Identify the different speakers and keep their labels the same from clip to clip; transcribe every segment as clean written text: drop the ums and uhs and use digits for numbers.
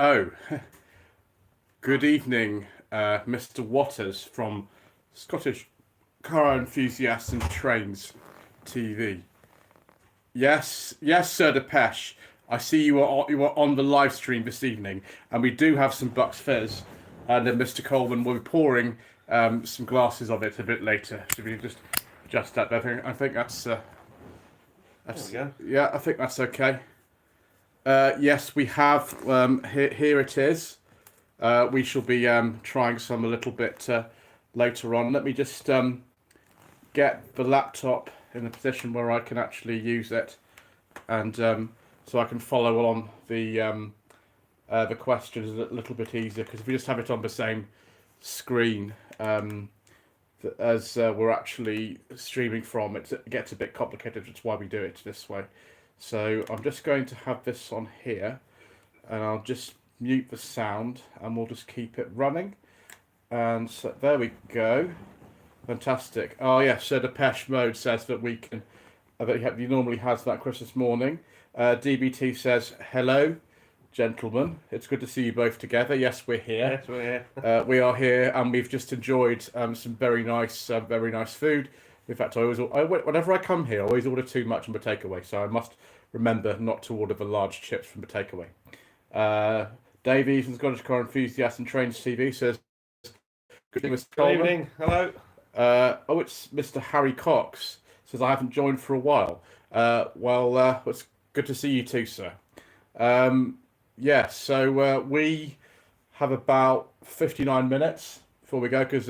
Speaker 1: Oh, good evening, Mr. Waters from Scottish Car Enthusiasts and Trains TV. Yes, Sir Depeche. I see you are on the live stream this evening, and we do have some Bucks Fizz, and then Mr. Coleman will be pouring some glasses of it a bit later. Should we just adjust that? I think that's
Speaker 2: There we go.
Speaker 1: yeah. I think that's okay. Yes, we have. Here it is. We shall be trying some a little bit later on. Let me just get the laptop in a position where I can actually use it, and so I can follow along the questions a little bit easier. Because if we just have it on the same screen as we're actually streaming from, it gets a bit complicated. That's why we do it this way. So I'm just going to have this on here, and I'll just mute the sound, and we'll just keep it running. And so there we go. Fantastic. Oh yes, so Depeche Mode says that we can. That he normally has that Christmas morning. DBT says hello, gentlemen. It's good to see you both together. Yes, we're here.
Speaker 2: Yes, we're here.
Speaker 1: We are here, and we've just enjoyed some very nice food. In fact, whenever I come here, I always order too much from the takeaway, so I must remember not to order the large chips from the takeaway. Dave from Scottish Car Enthusiast and Trains TV says, "Good evening, Mr. Coleman."
Speaker 2: Good evening. Hello.
Speaker 1: It's Mr. Harry Cox says, "I haven't joined for a while." It's good to see you too, sir. So we have about 59 minutes before we go, because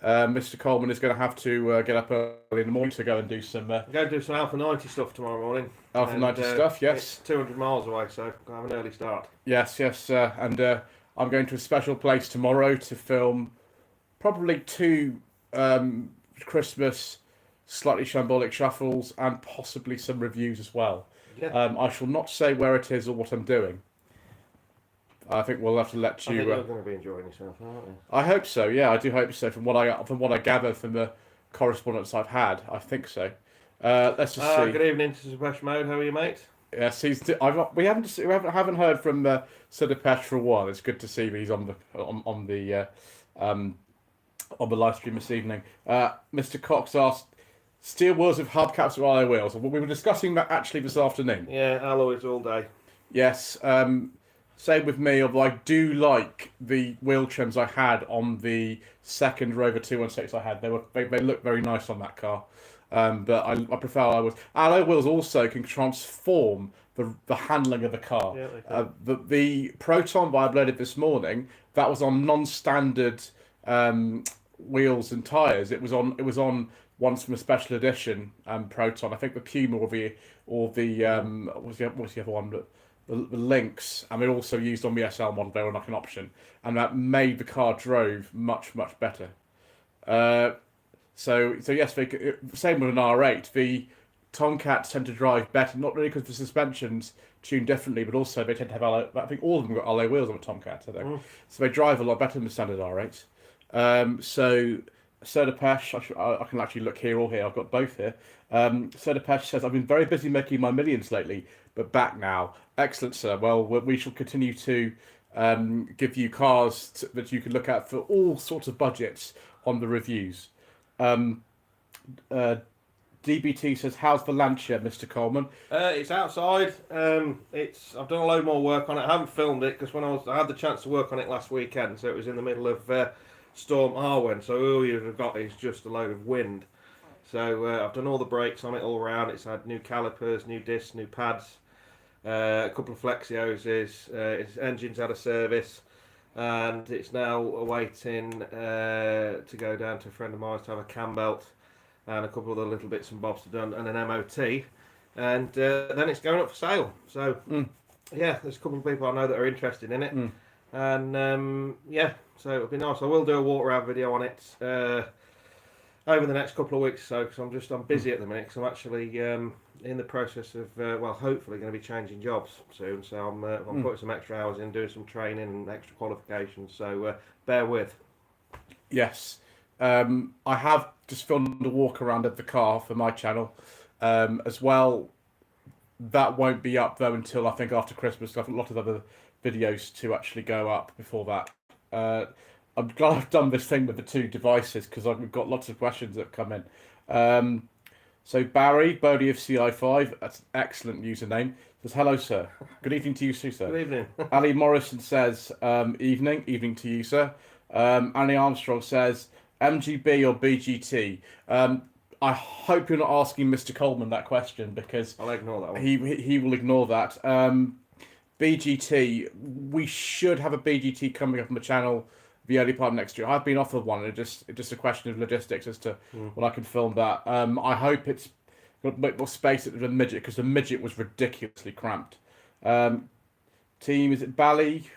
Speaker 1: Mr. Coleman is going to have to get up early in the morning to go and do some.
Speaker 2: I'm going to do some Alpha 90 stuff tomorrow morning.
Speaker 1: Alpha 90 stuff, yes.
Speaker 2: It's 200 miles away, so I'm going to have an early start.
Speaker 1: Yes, and I'm going to a special place tomorrow to film probably two Christmas slightly shambolic shuffles and possibly some reviews as well.
Speaker 2: Yeah.
Speaker 1: I shall not say where it is or what I'm doing. I think we'll have to let you.
Speaker 2: I think you're going to be enjoying yourself, aren't you?
Speaker 1: I hope so. Yeah, I do hope so. From what I gather from the correspondence I've had, I think so. Let's just see.
Speaker 2: Good evening to Depeche Mode. How are you, mate?
Speaker 1: Yes, we haven't heard from Sir Depeche for a while. It's good to see that he's on the live stream this evening. Mr. Cox asked, "Steel wheels with hubcaps or alloy wheels?" We were discussing that actually this afternoon.
Speaker 2: Yeah, alloys all day.
Speaker 1: Yes. Same with me, although I do like the wheel trims I had on the second Rover 216 I had. They look very nice on that car. But I prefer alloy wheels. Alloy wheels also can transform the handling of the car.
Speaker 2: Yeah,
Speaker 1: the Proton that I uploaded this morning, that was on non-standard wheels and tyres. It was on ones from a special edition Proton. I think the Puma or the what's the other one? The Lynx, and they're also used on the SL model. They were like an option, and that made the car drove much better. So yes, same with an R8. The Tomcats tend to drive better, not really because the suspension's tuned differently, but also they tend to have alloy. I think all of them got alloy wheels on the Tomcat, I think. So they drive a lot better than the standard R8. So Sir Depeche, I can actually look here or here. I've got both here. Sir Depeche says, "I've been very busy making my millions lately, but back now." Excellent, sir. Well, we shall continue to give you cars that you can look at for all sorts of budgets on the reviews. DBT says, "How's the Lancia, Mr. Coleman?"
Speaker 2: It's outside. I've done a load more work on it. I haven't filmed it because I had the chance to work on it last weekend, so it was in the middle of Storm Arwen. So all you've got is just a load of wind. So I've done all the brakes on it all around. It's had new calipers, new discs, new pads, a couple of flexi hoses. Its engine's had a service, and it's now awaiting to go down to a friend of mine to have a cam belt and a couple of other little bits and bobs to done and an MOT, and then it's going up for sale. So yeah, there's a couple of people I know that are interested in it, and so it'll be nice. I will do a walk around video on it over the next couple of weeks or so, because I'm busy at the minute, because I'm actually in the process of hopefully going to be changing jobs soon. So I'm putting some extra hours in, doing some training and extra qualifications. So bear with.
Speaker 1: Yes. I have just filmed a walk around of the car for my channel as well. That won't be up though until I think after Christmas. I think a lot of other videos to actually go up before that. I'm glad I've done this thing with the two devices because we've got lots of questions that come in. So Barry, Bodie of CI5, that's an excellent username. Says, hello, sir. Good evening to you too, sir.
Speaker 2: Good evening.
Speaker 1: Ali Morrison says, evening to you, sir. Annie Armstrong says, MGB or BGT? I hope you're not asking Mr. Coleman that question because
Speaker 2: I'll ignore that one.
Speaker 1: he will ignore that. BGT, we should have a BGT coming up on the channel the early part of next year. I've been offered one. It's just a question of logistics as to when I can film that. I hope it's got a bit more space at the midget because the midget was ridiculously cramped. Team, is it Bally?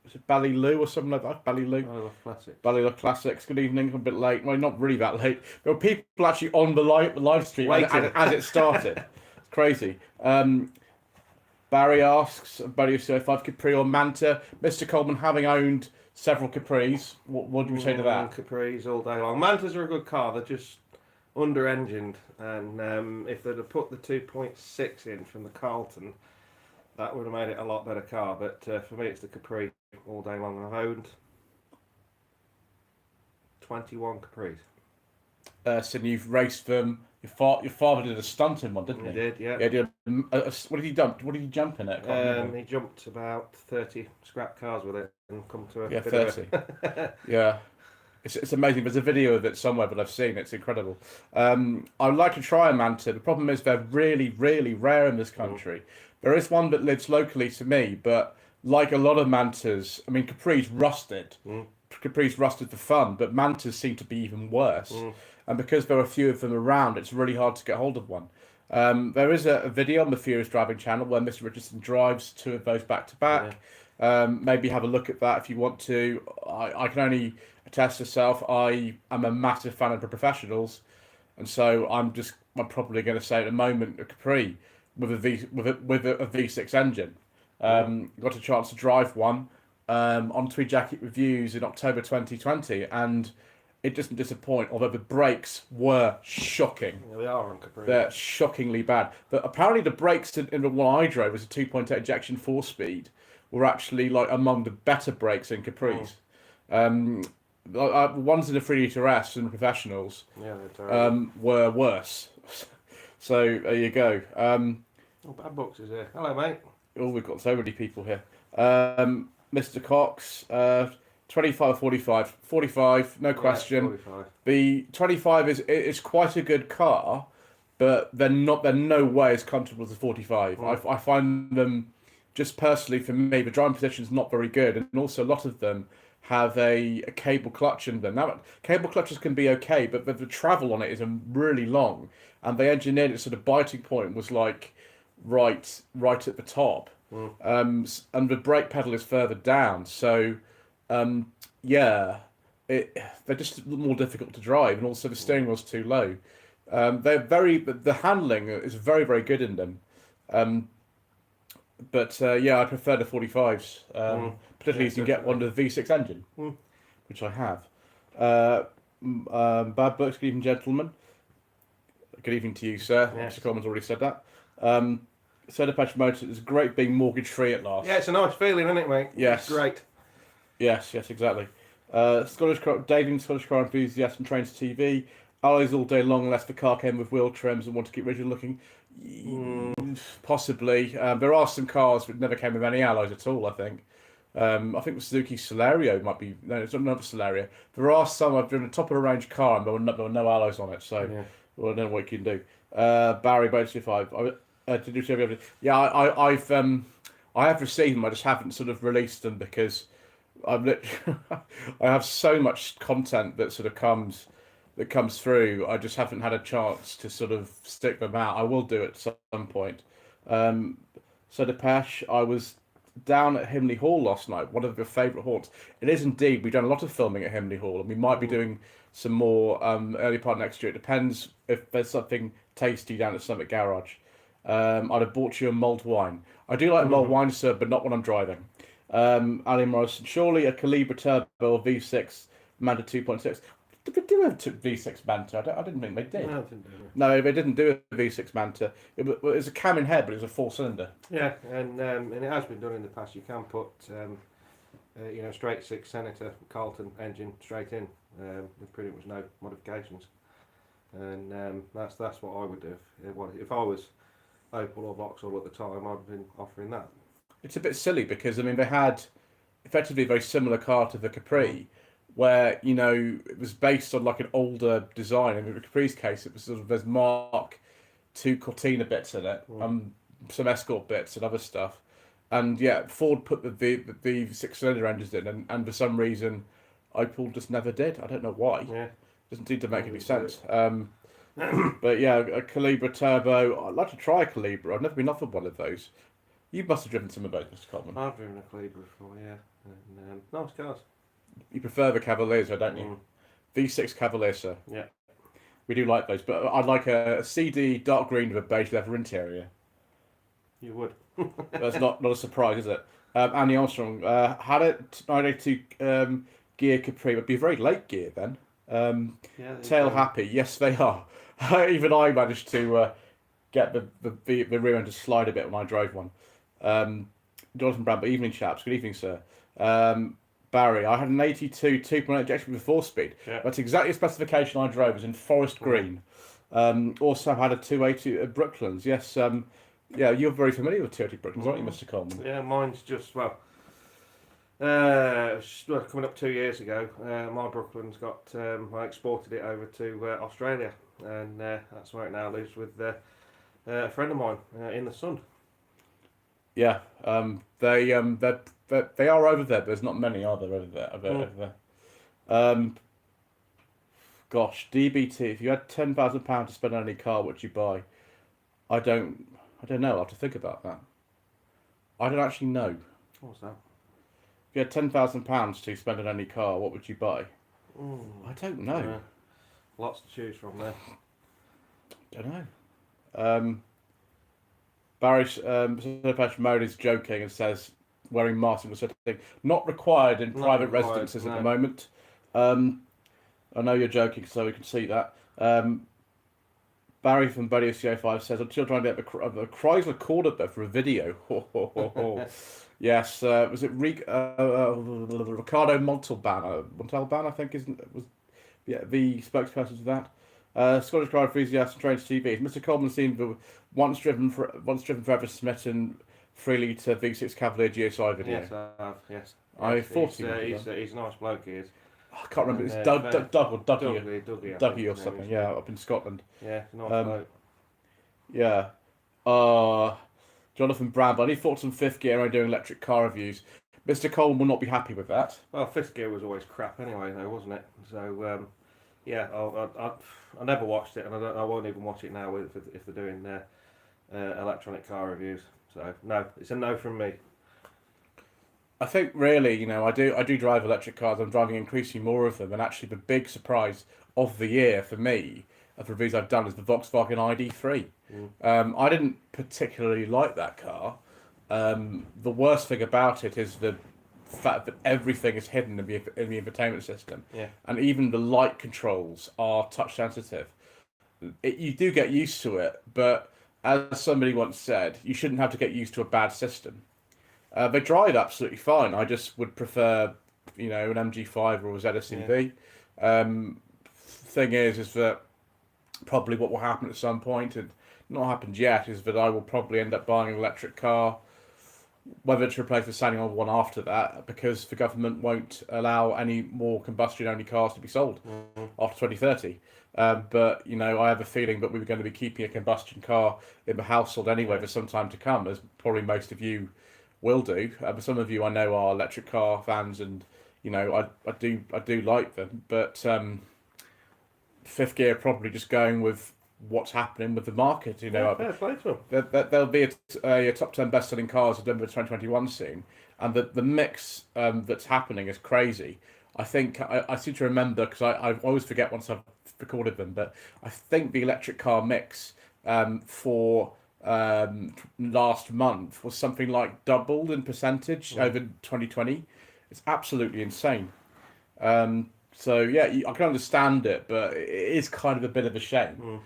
Speaker 1: Is it Ballyloo or something like that? Ballyloo?
Speaker 2: Oh, classic.
Speaker 1: Ballyloo Classics. Good evening. I'm a bit late. Well, not really that late. There were people actually on the live stream as it started. It's crazy. Barry asks, Barry of CO5 Capri or Manta. Mr. Coleman, having owned several Capris, what do you say to that?
Speaker 2: Capris all day long. Mantas are a good car. They're just under-engined, and if they'd have put the 2.6 in from the Carlton, that would have made it a lot better car. But for me, it's the Capri all day long. I've owned 21 Capris.
Speaker 1: So you've raced them. Your father did a stunt in one, didn't he?
Speaker 2: He did, yeah.
Speaker 1: Yeah, what did he dump? What did he jump in it?
Speaker 2: He jumped about 30 scrap cars with it and come to a
Speaker 1: Yeah,
Speaker 2: bit
Speaker 1: 30. Yeah. It's amazing. There's a video of it somewhere, but I've seen it. It's incredible. I'd like to try a Manta. The problem is they're really, really rare in this country. There is one that lives locally to me, but like a lot of Mantas, I mean, Capri's rusted. Capri's rusted for fun, but Mantas seem to be even worse. And because there are a few of them around, it's really hard to get hold of one. There is a video on the Furious Driving channel where Mr. Richardson drives two of those back to back. Maybe have a look at that if you want to. I can only attest to self. I am a massive fan of the professionals, and so I'm probably going to say at the moment a Capri with a V6 engine. Got a chance to drive one on Tweed Jacket Reviews in October 2020, and it doesn't disappoint, although the brakes were shocking.
Speaker 2: Yeah, they are on Capri.
Speaker 1: They're shockingly bad. But apparently the brakes in the one I drove was a 2.8 injection 4-speed were actually like among the better brakes in Capris. Ones in the 3-litre S and the professionals were worse. So there you go.
Speaker 2: Bad boxes here. Hello, mate.
Speaker 1: Oh, we've got so many people here. Mr. Cox, 25 45. 45, no question.
Speaker 2: 45.
Speaker 1: The 25 is quite a good car, but they're no way as comfortable as the 45. I find them, just personally for me, the driving position is not very good, and also a lot of them have a cable clutch in them. Now, cable clutches can be okay, but the travel on it is really long, and they engineered it so the biting point was like right at the top, and the brake pedal is further down. So, they're just more difficult to drive, and also the steering wheel's too low. The handling is very, very good in them. But I prefer the 45s, particularly as you can get one with a V6 engine, which I have. Bad Books, good evening, gentlemen. Good evening to you, sir.
Speaker 2: Yes.
Speaker 1: Mr. Coleman's already said that. Soda Patch Motors, it's great being mortgage free at last.
Speaker 2: Yeah, it's a nice feeling, isn't it, mate?
Speaker 1: Yes.
Speaker 2: It's great.
Speaker 1: Yes, exactly. Dating Scottish car enthusiast and trains TV. Alloys all day long unless the car came with wheel trims and want to keep rigid looking. Possibly. There are some cars that never came with any alloys at all, I think. I think the Suzuki Celerio might be... No, it's not the Celerio. There are some. I've driven a top-of-the-range car and there were no alloys on it, so I don't know what you can do. Barry, Boat 5. Did you see everything? Yeah, I have received them. I just haven't sort of released them because I have so much content that sort of comes through. I just haven't had a chance to sort of stick them out. I will do it at some point. So Depeche, I was down at Himley Hall last night, one of your favourite haunts. It is indeed. We've done a lot of filming at Himley Hall, and we might be doing some more early part next year. It depends if there's something tasty down at Summit Garage. I'd have bought you a mulled wine. I do like mulled wine, sir, but not when I'm driving. Ali Morrison, surely a Calibra Turbo or V6 Manta 2.6. Did they do a V6 Manta? I didn't think they did.
Speaker 2: No, didn't do it.
Speaker 1: No, they didn't do a V6 Manta. It was a cam in head, but it was a 4-cylinder.
Speaker 2: Yeah, and it has been done in the past. You can put, straight six Senator Carlton engine straight in with pretty much no modifications, and that's what I would do if I was Opel or Vauxhall at the time. I'd have been offering that.
Speaker 1: It's a bit silly because I mean they had effectively a very similar car to the Capri, where it was based on like an older design. In the Capri's case, it was sort of there's Mark II Cortina bits in it, some Escort bits and other stuff, and yeah, Ford put the 6-cylinder engines in, and for some reason, Opel just never did. I don't know why.
Speaker 2: Yeah,
Speaker 1: doesn't seem to make any sense. But yeah, a Calibra Turbo. I'd like to try a Calibra. I've never been offered one of those. You must have driven some of those, Mr. Coleman.
Speaker 2: I've driven a Calibra before, yeah, and nice cars.
Speaker 1: You prefer the Cavaliers, don't you? V6 Cavalier, sir.
Speaker 2: Yeah.
Speaker 1: We do like those, but I'd like a CD dark green with a beige leather interior.
Speaker 2: You would.
Speaker 1: That's not a surprise, is it? Andy Armstrong had a 982 gear Capri, but be a very late gear then. Tail happy, yes they are. Even I managed to get the rear end to slide a bit when I drove one. Jonathan Brown, but evening chaps. Good evening, sir. Barry, I had an 82 2.8 injection with 4-speed.
Speaker 2: Yeah.
Speaker 1: That's exactly the specification I drove. It was in forest green. Also had a 280 at Brooklands. Yes. Yeah, you're very familiar with 280 Brooklands, aren't you, Mr. Coleman?
Speaker 2: Yeah, mine's just coming up 2 years ago. My Brooklands got I exported it over to Australia, and that's where it now lives with a friend of mine in the sun.
Speaker 1: Yeah, they are over there. There's not many, are there, over there? Gosh, DBT. If you had £10,000 to spend on any car, what'd you buy? I don't know. I'll have to think about that. I don't actually know.
Speaker 2: What's that?
Speaker 1: If you had £10,000 to spend on any car, what would you buy? I don't know.
Speaker 2: Lots to choose from there.
Speaker 1: Don't know. Barry Patrick Mode is joking and says wearing Martin was something not required in private residences at the moment. I know you're joking, so we can see that. Barry from Buddy CO5 says, I'm still trying to get a Chrysler Cordoba for a video. Yes, was it Ricardo Montalban, I think, was the spokesperson for that. Scottish car enthusiast and trained TV. Has Mr. Coleman seen the once driven forever smitten freely to V6 Cavalier GSI video?
Speaker 2: Yes, I have. Yes.
Speaker 1: I thought
Speaker 2: he's a nice bloke. He is.
Speaker 1: I can't remember. It's Doug or Dougie or something. Yeah, up in Scotland.
Speaker 2: Yeah, nice bloke.
Speaker 1: Yeah. Jonathan Bramble. Any thoughts on fifth gear on doing electric car reviews? Mr. Coleman will not be happy with that.
Speaker 2: Well, fifth gear was always crap anyway, though, wasn't it? So, yeah, I never watched it, and I won't even watch it now if they're doing electronic car reviews. So, no, it's a no from me.
Speaker 1: I think really, I do drive electric cars. I'm driving increasingly more of them, and actually the big surprise of the year for me, of the reviews I've done, is the Volkswagen ID.3. I didn't particularly like that car. The worst thing about it is the fact that everything is hidden in the infotainment system, and even the light controls are touch sensitive. You do get used to it, but as somebody once said, you shouldn't have to get used to a bad system. They drive absolutely fine. I just would prefer, an MG5 or a ZSUV. Thing is that probably what will happen at some point, and not happened yet, is that I will probably end up buying an electric car, whether to replace the standing on one after that, because the government won't allow any more combustion-only cars to be sold after 2030. But, I have a feeling that we were going to be keeping a combustion car in the household anyway for some time to come, as probably most of you will do. But some of you I know are electric car fans, and I do like them. But fifth gear probably just going with what's happening with the market. There'll be a top 10 best-selling cars of November 2021 soon, and the mix that's happening is crazy. I think I seem to remember, because I always forget once I've recorded them, but I think the electric car mix for last month was something like doubled in percentage over 2020. It's absolutely insane. So yeah, I can understand it, but it is kind of a bit of a shame.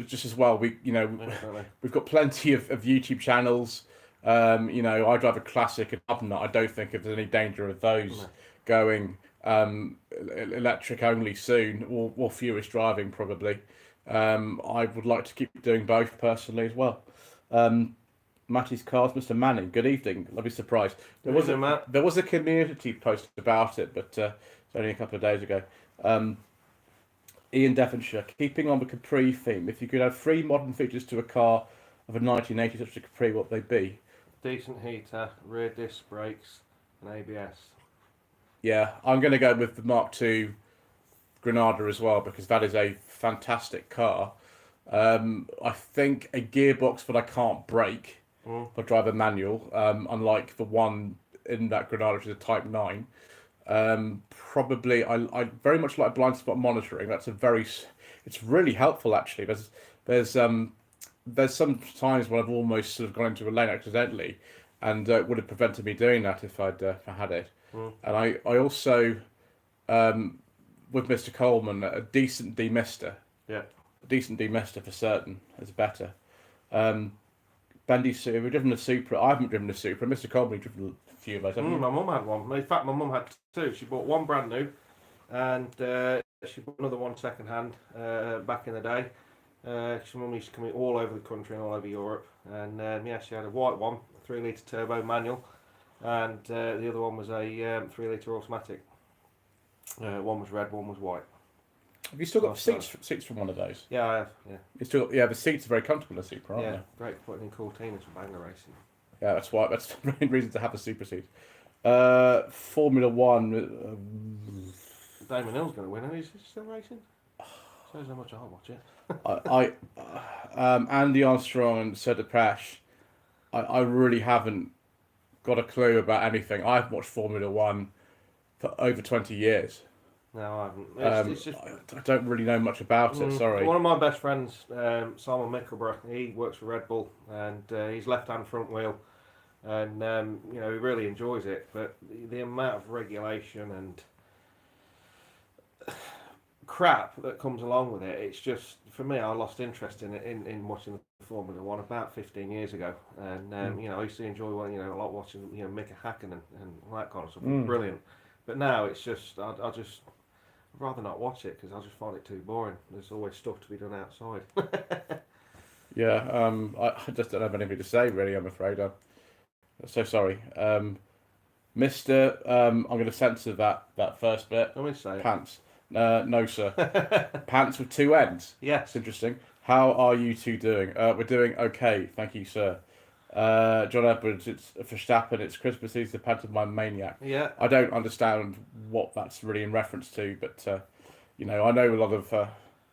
Speaker 1: Just as well,
Speaker 2: Definitely.
Speaker 1: we've got plenty of YouTube channels. I drive a classic and Hub Nut. I don't think there's any danger of those
Speaker 2: No.
Speaker 1: going electric only soon, or furious driving probably. I would like to keep doing both personally as well. Matty's Cars, Mr. Manning. Good evening. Lovely surprise.
Speaker 2: Good evening, Matt.
Speaker 1: There was a community post about it, but it's only a couple of days ago. Ian Devonshire, keeping on the Capri theme. If you could add 3 modern features to a car of a 1980 such as a Capri, what would they be?
Speaker 2: Decent heater, rear disc brakes, and ABS.
Speaker 1: Yeah, I'm going to go with the Mark II Granada as well because that is a fantastic car. I think a gearbox that I can't brake. I drive a manual, unlike the one in that Granada, which is a Type 9. Probably, I very much like blind spot monitoring. It's really helpful actually. There's some times when I've almost sort of gone into a lane accidentally, and it would have prevented me doing that if if I had it. And I also, with Mr. Coleman, a decent demister.
Speaker 2: Yeah.
Speaker 1: A decent demister for certain is better. Bendy, we've driven a Supra. I haven't driven a Supra. Mr. Coleman, you've driven a few of those, haven't you?
Speaker 2: My mum had one. In fact, my mum had 2. She bought one brand new, and she bought another one second hand back in the day. She mum used to come in all over the country and all over Europe, and she had a white one, 3-litre turbo manual, and the other one was a 3-litre automatic. One was red, one was white.
Speaker 1: Have you still got seats from one of those?
Speaker 2: Yeah, I have. Yeah.
Speaker 1: The seats are very comfortable in a Supra, aren't
Speaker 2: Yeah,
Speaker 1: they?
Speaker 2: great for putting in cool teams for banger racing.
Speaker 1: Yeah, that's why. That's the main reason to have a Supra seat. Formula One.
Speaker 2: Damon Hill's going to win, and he's still racing. Shows how much I watch it.
Speaker 1: Andy Armstrong and Sir Depeche. I really haven't got a clue about anything. I've watched Formula One for over 20 years.
Speaker 2: No, I haven't. It's just
Speaker 1: I don't really know much about it. Sorry.
Speaker 2: One of my best friends, Simon Mickleborough, he works for Red Bull, and he's left-hand front wheel, and he really enjoys it. But the amount of regulation and crap that comes along with it, it's just, for me, I lost interest in it in watching the Formula One about 15 years ago, and I used to enjoy a lot watching Mika Hakkinen and all that kind of stuff. Brilliant. But now it's just I'd rather not watch it because I just find it too boring. There's always stuff to be done outside.
Speaker 1: Yeah, I just don't have anything to say really. I'm afraid. I'm so sorry, Mister. I'm going to censor that first bit.
Speaker 2: Let me say
Speaker 1: Pants. No, sir. Pants with 2 ends.
Speaker 2: Yes.
Speaker 1: It's interesting. How are you two doing? We're doing okay, thank you, sir. John Edwards, it's Verstappen, it's Christmas Eve, the pantomime maniac.
Speaker 2: Yeah.
Speaker 1: I don't understand what that's really in reference to, but I know a lot of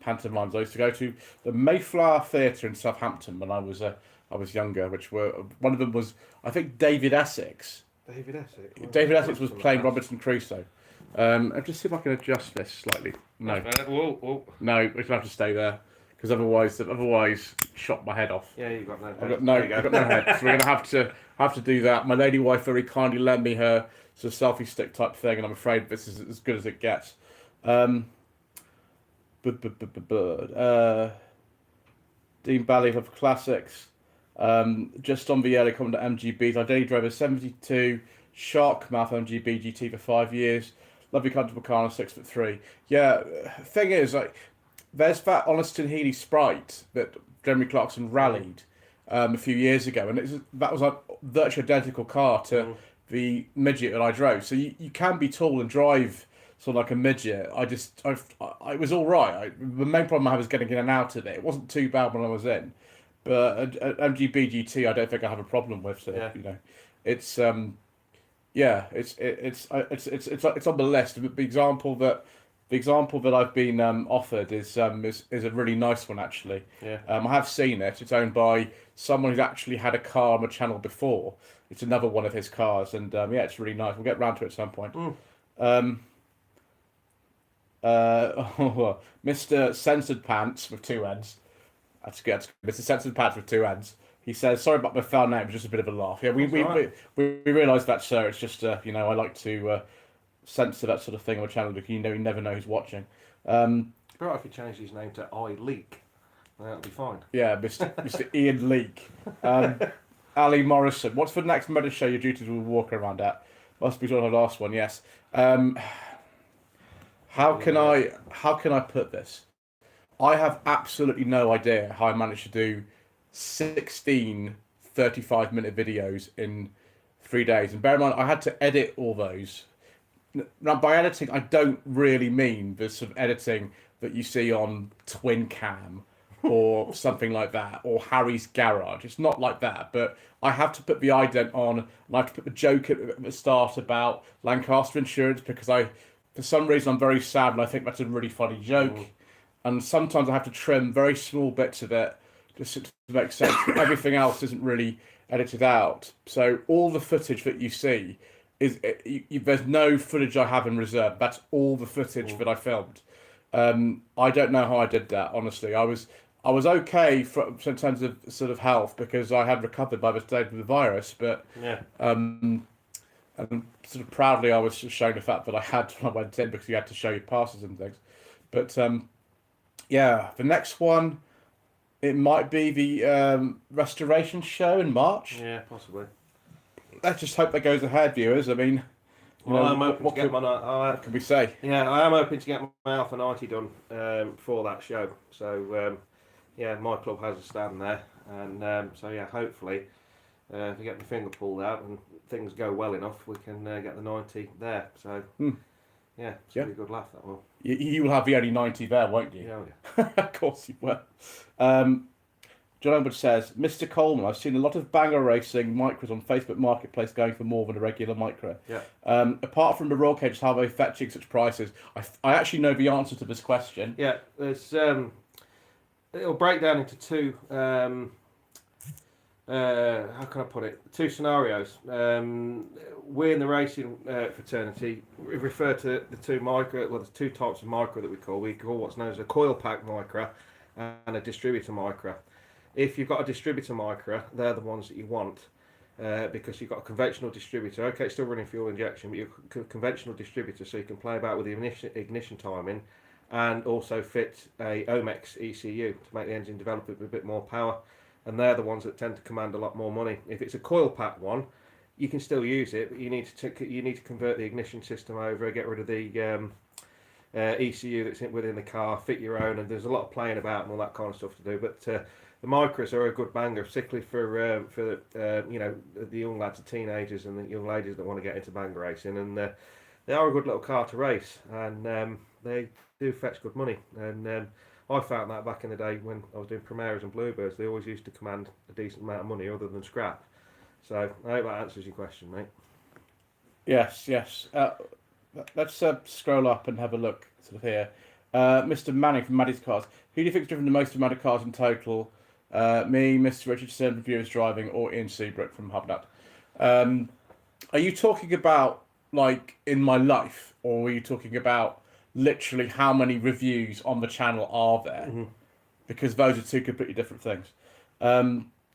Speaker 1: pantomimes. I used to go to the Mayflower Theatre in Southampton when I was younger, which one of them was, I think, David Essex.
Speaker 2: David Essex.
Speaker 1: David Essex was playing Robinson Crusoe. I'll just see if I can adjust this slightly. No,
Speaker 2: Whoa.
Speaker 1: no, we're gonna have to stay there because otherwise, chop my head off.
Speaker 2: Yeah, you've got no head.
Speaker 1: I've got no head. So we're gonna have to do that. My lady wife very kindly lent me her sort of selfie stick type thing, and I'm afraid this is as good as it gets. Dean Bally of Classics. Just on the early comment at MGBs, I daily drove a 72 Sharkmouth MGB GT for 5 years. Lovely comfortable car, 6'3". Yeah, thing is, like, there's that Honeston Healy Sprite that Jeremy Clarkson rallied a few years ago, and that was a virtually identical car to the midget that I drove. So you can be tall and drive sort of like a midget. I was all right. The main problem I had was getting in and out of it. It wasn't too bad when I was in, but MGB GT I don't think I have a problem with. So it's it's on the list. The example that I've been offered is a really nice one actually.
Speaker 2: Yeah.
Speaker 1: I have seen it. It's owned by someone who's actually had a car on the channel before. It's another one of his cars, and it's really nice. We'll get round to it at some point. Mr. Censored Pants with 2 ends. That's good. Mr. Censored Pants with 2 ends. He says, "Sorry about my foul name. It was just a bit of a laugh." Yeah, we realise that, sir. It's just I like to censor that sort of thing on a channel because you never know who's watching.
Speaker 2: Right, if he changed his name to I Leak, that'll be fine.
Speaker 1: Yeah, Mr. Ian Leak. Ali Morrison. What's the next murder show your duties will walk around at? Must be sort of the last one. Yes. How can I put this? I have absolutely no idea how I managed to do 16 35-minute videos in 3 days. And bear in mind, I had to edit all those. Now, by editing, I don't really mean the sort of editing that you see on Twin Cam or something like that, or Harry's Garage. It's not like that, but I have to put the ident on, and I have to put the joke at the start about Lancaster Insurance because for some reason, I'm very sad and I think that's a really funny joke. And sometimes I have to trim very small bits of it just to make sense. Everything else isn't really edited out. So all the footage that you see there's no footage I have in reserve. That's all the footage that I filmed. I don't know how I did that, honestly. I was okay in terms of sort of health because I had recovered by the stage of the virus, but
Speaker 2: Yeah.
Speaker 1: and sort of proudly I was showing the fact that I had when I went in because you had to show your passes and things. But yeah, the next one, it might be the restoration show in March.
Speaker 2: Yeah, possibly.
Speaker 1: Let's just hope that goes ahead, viewers. I mean,
Speaker 2: Well, I'm hoping to get
Speaker 1: what can we say?
Speaker 2: Yeah, I am hoping to get my Alpha 90 done for that show. So, yeah, my club has a stand there. And so, yeah, hopefully, if I get my finger pulled out and things go well enough, we can get the 90 there. So, yeah, it's going to be a good laugh, that will.
Speaker 1: You will have the only 90 there, won't you?
Speaker 2: Yeah.
Speaker 1: Of course you will. John Edwards says, Mr. Coleman, I've seen a lot of banger racing micros on Facebook Marketplace going for more than a regular micro.
Speaker 2: Yeah.
Speaker 1: Apart from the roll cages, how are they fetching such prices? I actually know the answer to this question.
Speaker 2: Yeah, there's it'll break down into two. How can I put it? Two scenarios. We in the racing fraternity refer to the two micro. Well, there's two types of micro that we call. We call what's known as a coil pack micro and a distributor micro. If you've got a distributor micro, they're the ones that you want because you've got a conventional distributor. Okay, it's still running fuel injection, but you're a conventional distributor, so you can play about with the ignition timing and also fit a Omex ECU to make the engine develop with a bit more power. And they're the ones that tend to command a lot more money. If it's a coil pack one, you can still use it, but you need to convert the ignition system over, get rid of the ECU that's within the car, fit your own, and there's a lot of playing about and all that kind of stuff to do. But the micros are a good banger, particularly for the young lads, the teenagers, and the young ladies that want to get into banger racing. And they are a good little car to race, and they do fetch good money. And I found that back in the day when I was doing Primeras and Bluebirds, they always used to command a decent amount of money other than scrap. So I hope that answers your question, mate.
Speaker 1: Yes. Let's scroll up and have a look sort of here. Mr. Manning from Maddie's Cars. Who do you think's driven the most amount of cars in total? Me, Mr. Richardson, reviewers driving, or Ian Seabrook from Hubnut? Are you talking about like in my life, or are you talking about literally how many reviews on the channel are there?
Speaker 2: Mm-hmm.
Speaker 1: Because those are two completely different things.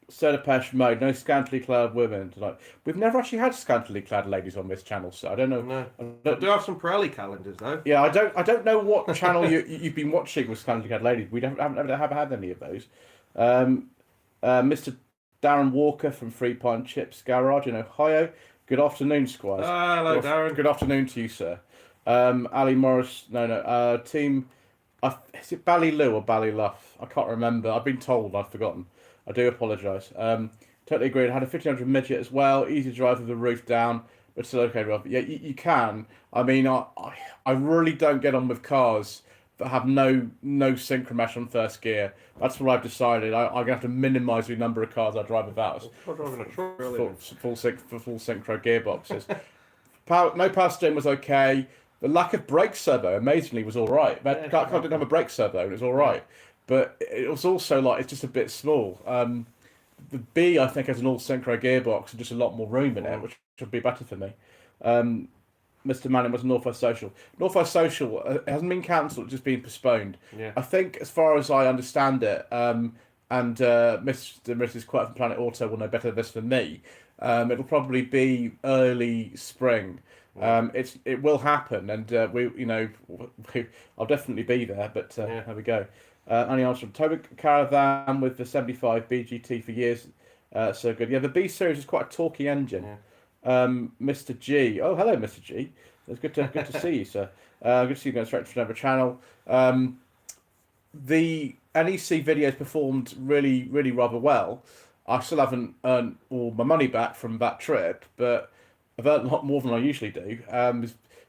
Speaker 1: Certipesh mode, no scantily clad women tonight. We've never actually had scantily clad ladies on this channel, so I don't know.
Speaker 2: No. I do have some Pirelli calendars though.
Speaker 1: Yeah, I don't know what channel you've been watching with scantily clad ladies. We haven't had any of those. Mr. Darren Walker from Three Pine Chips Garage in Ohio. Good afternoon, squires.
Speaker 2: Hello, Darren.
Speaker 1: Good afternoon to you, sir. Ali Morris. No. Team. Is it Ballyloo or Ballyluff? I can't remember. I've been told. I've forgotten. I do apologise. Totally agreed. I had a 1500 midget as well. Easy to drive with the roof down, but still okay, Rob. Yeah, you can. I mean, I really don't get on with cars that have no synchromesh on first gear. That's what I've decided. I'm going to have to minimise the number of cars I drive without full synchro gearboxes. No power steering was okay. The lack of brake servo, amazingly, was all right. That car didn't have a brake servo, and it was all right. But it was also like it's just a bit small. The B, I think, has an all synchro gearbox and just a lot more room in it, which would be better for me. Mr. Manning was Northwest Social. Northwest Social it hasn't been cancelled; it's just been postponed.
Speaker 2: Yeah.
Speaker 1: I think, as far as I understand it, and Mr. and Mrs. Quirk from Planet Auto will know better this than me. It'll probably be early spring. It will happen, and I'll definitely be there. But there we go. Only answer from Toby Caravan with the 75 BGT for years. So good. Yeah, the B series is quite a talky engine. Mr. G. Oh, hello, Mr. G. It's good to see you, sir. Good to see you going straight to another channel. The NEC videos performed really, really rather well. I still haven't earned all my money back from that trip, but I've earned a lot more than I usually do.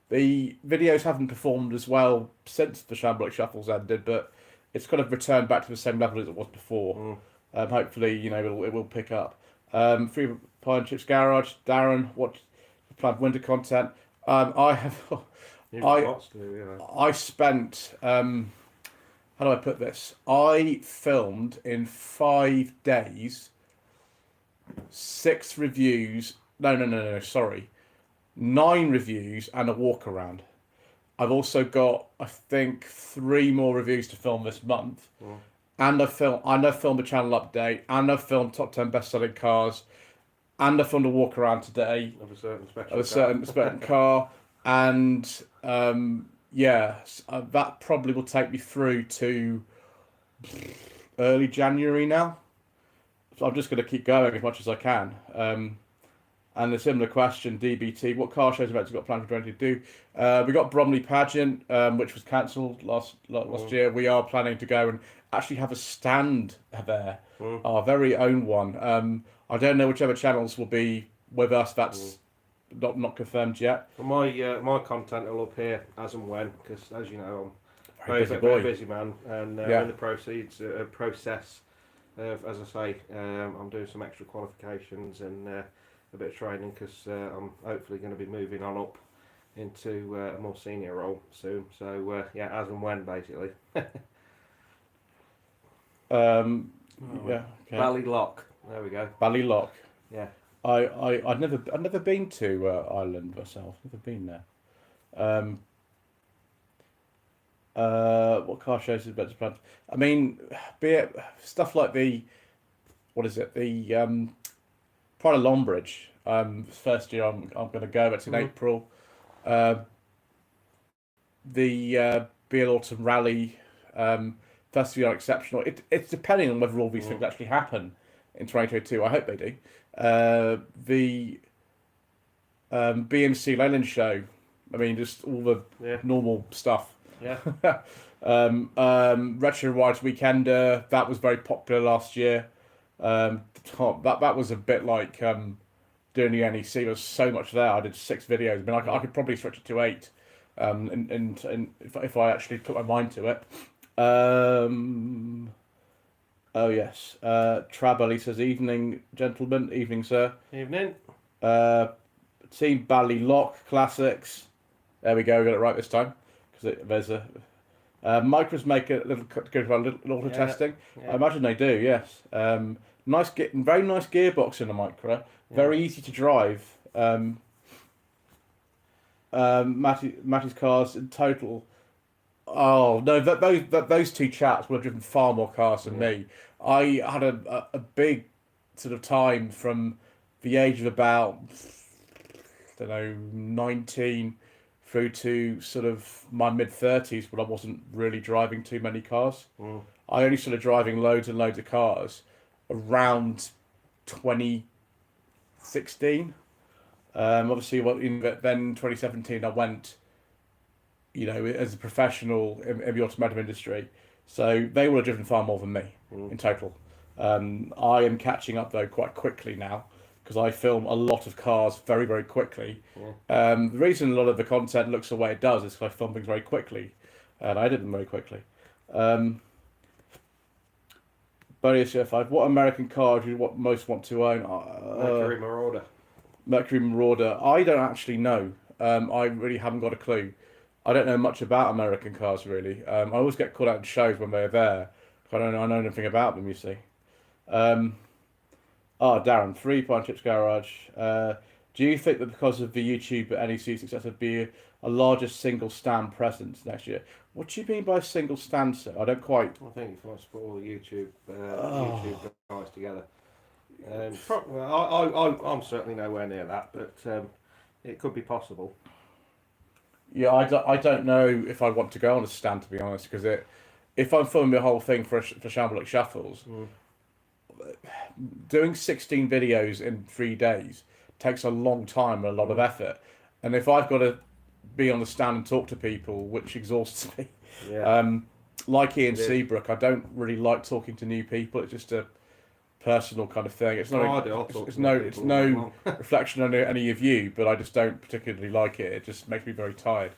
Speaker 1: The videos haven't performed as well since the Shambolic Shuffles ended, but it's kind of returned back to the same level as it was before. Hopefully, it will pick up. Free Pine Chips Garage, Darren, what planned winter content? I have. I spent. How do I put this? I filmed in 5 days 6 reviews. No. Sorry, 9 reviews and a walk around. I've also got, I think, 3 more reviews to film this month. And I've filmed a channel update, and I've filmed top 10 best-selling cars, and I filmed a walk around today
Speaker 2: of a certain
Speaker 1: special car, and that probably will take me through to early January now. So I'm just going to keep going as much as I can. And a similar question, DBT, what car shows events have got planned for 2022? We got Bromley Pageant, which was cancelled last year. We are planning to go and actually have a stand there, our very own one. I don't know whichever channels will be with us. That's not confirmed yet.
Speaker 2: Well, my content will appear as and when, because as you know, I'm very busy man, and in the process of, as I say, I'm doing some extra qualifications and a bit of training, because I'm hopefully going to be moving on up into a more senior role soon. So as and when, basically. Ballylock. There we go.
Speaker 1: Ballylock.
Speaker 2: Yeah.
Speaker 1: I'd never been to Ireland myself. Never been there. What car shows is better planned? I mean, be it stuff like the Pride of Longbridge. First year I'm going to go. It's in April. The Beale Autumn Rally. First year exceptional. It's depending on whether all these things actually happen in 2022. I hope they do. The BMC Leyland show. I mean, just all the normal stuff.
Speaker 2: Yeah.
Speaker 1: Retro Rides Weekender, that was very popular last year. That was a bit like doing the NEC. There was so much there. I did 6 videos. I mean, I could probably stretch it to 8, and if I actually put my mind to it. Oh yes. Trabelly says, "Evening, gentlemen. Evening, sir.
Speaker 2: Evening."
Speaker 1: Team Ballylock Classics. There we go. We got it right this time, because there's a Micros make a little auto testing. Yeah. I imagine they do. Yes. Very nice gearbox in the Micro. Very easy to drive. Matty's cars in total. Oh no! Those 2 chaps would have driven far more cars than me. I had a big sort of time from the age of about 19 through to sort of my mid-30s, but I wasn't really driving too many cars. I only started driving loads and loads of cars around 2016. Obviously, then 2017 I went, as a professional in the automotive industry. So they would have driven far more than me in total. I am catching up though quite quickly now, because I film a lot of cars very, very quickly. The reason a lot of the content looks the way it does is because I film things very quickly, and I did them very quickly. Bonus CF5. What American car do you most want to own?
Speaker 2: Mercury Marauder.
Speaker 1: Mercury Marauder. I don't actually know. I really haven't got a clue. I don't know much about American cars, really. I always get called out in shows when they're there. I know anything about them, you see. Darren, 3 Pine Chips Garage. Do you think that because of the YouTube NEC success would be a larger single stand presence next year? What do you mean by single stand, sir? I don't quite.
Speaker 2: I think if I put all the YouTube guys together. I'm certainly nowhere near that, but it could be possible.
Speaker 1: Yeah, I don't know if I want to go on a stand, to be honest, because if I'm filming the whole thing for Shambolic Shuffles, doing 16 videos in 3 days takes a long time and a lot of effort. And if I've got to be on the stand and talk to people, which exhausts me,
Speaker 2: Yeah.
Speaker 1: like Ian
Speaker 2: It is.
Speaker 1: Seabrook, I don't really like talking to new people. It's just a personal kind of thing. It's
Speaker 2: Oh,
Speaker 1: not.
Speaker 2: I do. I'll talk
Speaker 1: It's
Speaker 2: to
Speaker 1: no.
Speaker 2: new
Speaker 1: It's
Speaker 2: people all day
Speaker 1: no
Speaker 2: long.
Speaker 1: reflection on any of you, but I just don't particularly like it. It just makes me very tired.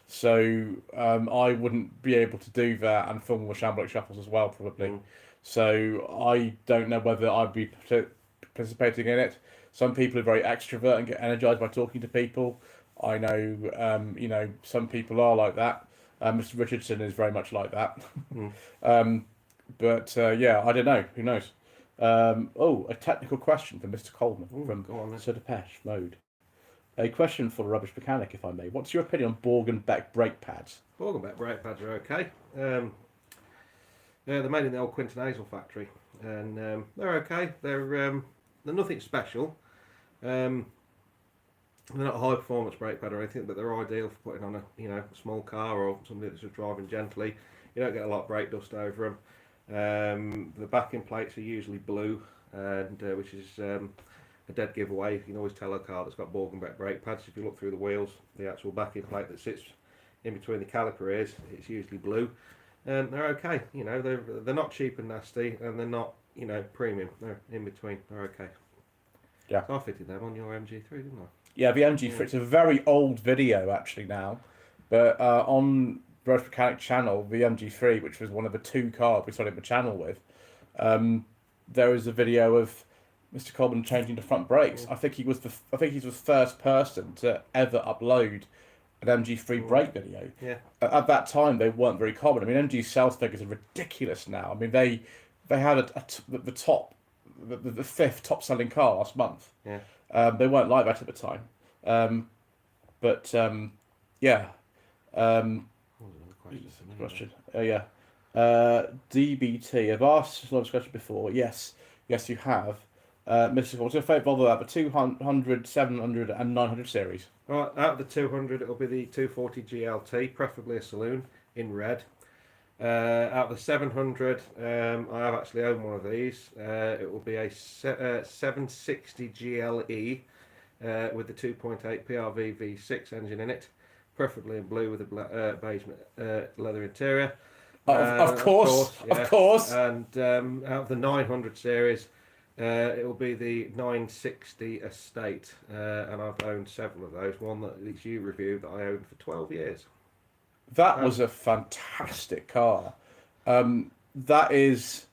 Speaker 1: So I wouldn't be able to do that and film with Shambolic Shuffles as well, probably. So I don't know whether I'd be participating in it. Some people are very extrovert and get energized by talking to people. I know, some people are like that. Mr. Richardson is very much like that. But yeah, I don't know. Who knows? A technical question from Mr. Coleman from
Speaker 2: Go on then.
Speaker 1: Sir Depeche Mode. A question for a rubbish mechanic, if I may. What's your opinion on Borg and Beck brake pads?
Speaker 2: Borgenbeck brake pads are okay. They're made in the old Quinton Hazel factory, and they're okay. They're nothing special. They're not a high performance brake pad or anything, but they're ideal for putting on a small car or somebody that's just driving gently. You don't get a lot of brake dust over them. The backing plates are usually blue, and which is a dead giveaway. You can always tell a car that's got Borgenbeck brake pads if you look through the wheels. The actual backing plate that sits in between the caliper ears, it's usually blue. They're okay. They're not cheap and nasty, and they're not premium. They're in between. They're okay.
Speaker 1: Yeah.
Speaker 2: So I fitted them on your MG3, didn't I?
Speaker 1: Yeah, the MG3. It's a very old video actually now, but on Rubbish Mechanic channel, the MG3, which was one of the two cars we started the channel with, there was a video of Mr. Coleman changing the front brakes. I think he's the first person to ever upload an MG3 brake video.
Speaker 2: Yeah.
Speaker 1: At that time, they weren't very common. I mean, MG sales figures are ridiculous now. I mean, they had the fifth top selling car last month.
Speaker 2: Yeah.
Speaker 1: They weren't like that at the time. Yeah. Question. Yeah. DBT. I've asked this question before. Yes, you have. Mr. What's your favourite Volvo out of the 200, 700 and 900 series?
Speaker 2: Right, out of the 200, it'll be the 240 GLT, preferably a saloon in red. Out of the 700, I have actually owned one of these. It will be a 760 GLE with the 2.8 PRV V6 engine in it, preferably in blue with a beige leather interior.
Speaker 1: Of course.
Speaker 2: And out of the 900 series, it will be the 960 Estate, and I've owned several of those. One that you reviewed that I owned for 12 years.
Speaker 1: That was a fantastic car. That is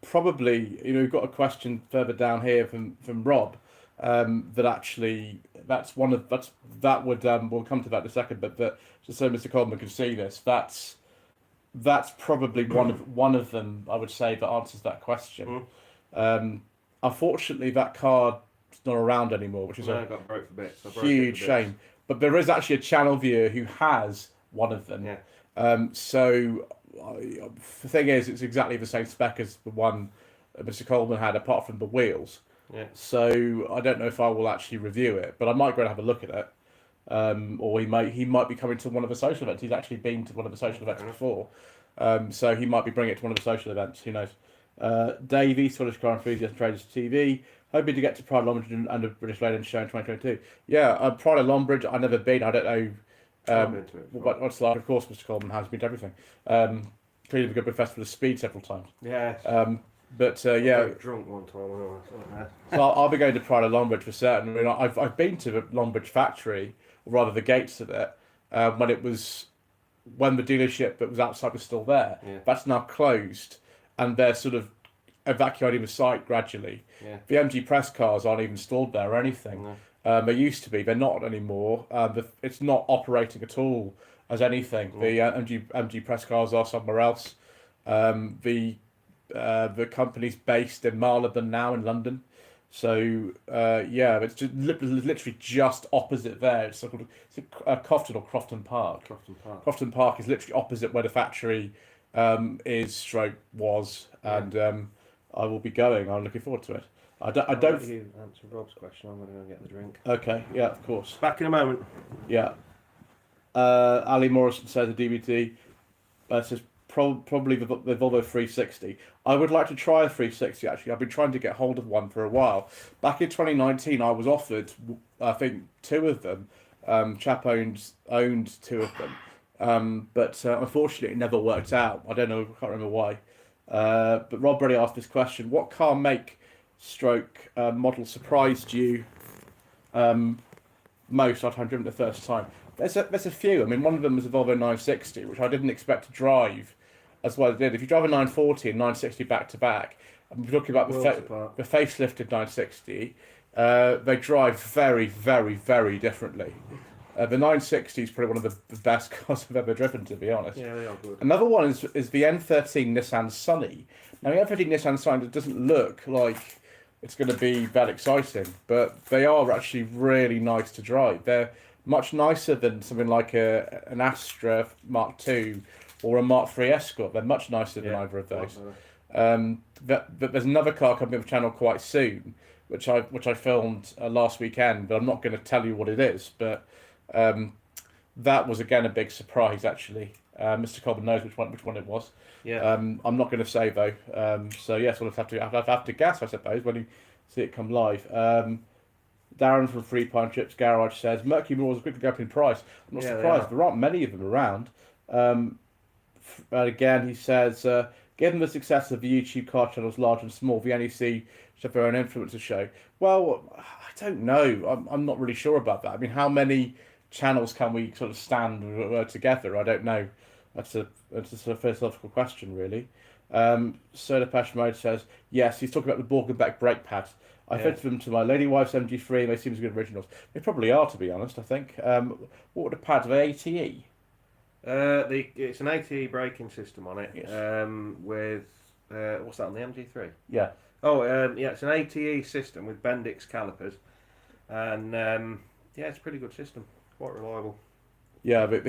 Speaker 1: probably, we've got a question further down here from Rob. That actually, we'll come to that in a second. But just so Mr. Coleman can see this, that's probably one of them. I would say that answers that question. Unfortunately, that car is not around anymore, which is
Speaker 2: got broke for bits.
Speaker 1: huge shame. But there is actually a channel viewer who has one of them.
Speaker 2: Yeah.
Speaker 1: So the thing is, it's exactly the same spec as the one Mr. Coleman had, apart from the wheels.
Speaker 2: Yeah.
Speaker 1: So I don't know if I will actually review it, but I might go and have a look at it. Or he might be coming to one of the social events. He's actually been to one of the social events before. So he might be bringing it to one of the social events. Who knows? Davey, Scottish Car Enthusiast Traders TV, hoping to get to Pride Longbridge and the British Leyland Show in 2022. Yeah, Pride of Longbridge, I've never been. I don't know what's like. Of course, Mr. Coleman has been to everything. Clearly, the Goodwood Festival of Speed several times.
Speaker 2: Yeah.
Speaker 1: Yeah.
Speaker 2: Drunk one time.
Speaker 1: So I'll be going to Pride of Longbridge for certain. I mean, I've been to the Longbridge factory, or rather the gates of it, when the dealership that was outside was still there.
Speaker 2: Yeah.
Speaker 1: That's now closed, and they're sort of evacuating the site gradually.
Speaker 2: Yeah.
Speaker 1: The MG press cars aren't even stored there or anything.
Speaker 2: No.
Speaker 1: They used to be. They're not anymore. It's not operating at all as anything. The MG press cars are somewhere else. The company's based in Marylebone now in London. So it's just literally just opposite there. It's called Crofton or Crofton Park. Crofton Park is literally opposite where the factory was, and I will be going. I'm looking forward to it. I don't.
Speaker 2: Let you answer Rob's question. I'm going to go get the drink.
Speaker 1: Okay. Yeah. Of course.
Speaker 2: Back in a moment.
Speaker 1: Yeah. Ali Morrison says a DVD. Says probably the Volvo 360. I would like to try a 360 actually. I've been trying to get hold of one for a while. Back in 2019, I was offered, I think, two of them. Chap owned two of them, but unfortunately, it never worked out. I don't know. I can't remember why. But Rob already asked this question: what car make, stroke, model surprised you most after having driven it the first time? There's a few. I mean, one of them was a Volvo 960, which I didn't expect to drive as well as I did. If you drive a 940 and 960 back to back, I'm talking about the facelifted 960. They drive very, very, very differently. The 960 is probably one of the best cars I've ever driven, to be honest.
Speaker 2: Yeah, they are good.
Speaker 1: Another one is the N13 Nissan Sunny. Now, the N13 Nissan Sunny doesn't look like it's going to be that exciting, but they are actually really nice to drive. They're much nicer than something like an Astra Mark II or a Mark III Escort. They're much nicer than either of those. But there's another car coming to the channel quite soon, which I filmed last weekend, but I'm not going to tell you what it is. But that was again a big surprise actually. Mr. Coleman knows which one it was.
Speaker 2: Yeah.
Speaker 1: I'm not going to say though. So yes, we'll have to guess, I suppose, when you see it come live. Darren from Three Pine Trips Garage says Mercury Moors are quickly going up in price. I'm not surprised. There aren't many of them around. And again, he says, given the success of the YouTube car channels, large and small, the NEC should have their own influencer show. Well, I don't know. I'm not really sure about that. I mean, how many channels can we sort of stand together? I don't know. That's a philosophical question, really. Soda Passion Mode says, yes, he's talking about the Borgenbeck brake pads. I fitted them to my Lady Wife's MG3 and they seem as good originals. They probably are, to be honest, I think. What were the pads? Are they ATE?
Speaker 2: It's an ATE braking system on it.
Speaker 1: Yes.
Speaker 2: With what's that on the MG3?
Speaker 1: Yeah.
Speaker 2: Oh, yeah, it's an ATE system with Bendix calipers, and yeah, it's a pretty good system, quite reliable.
Speaker 1: Yeah, but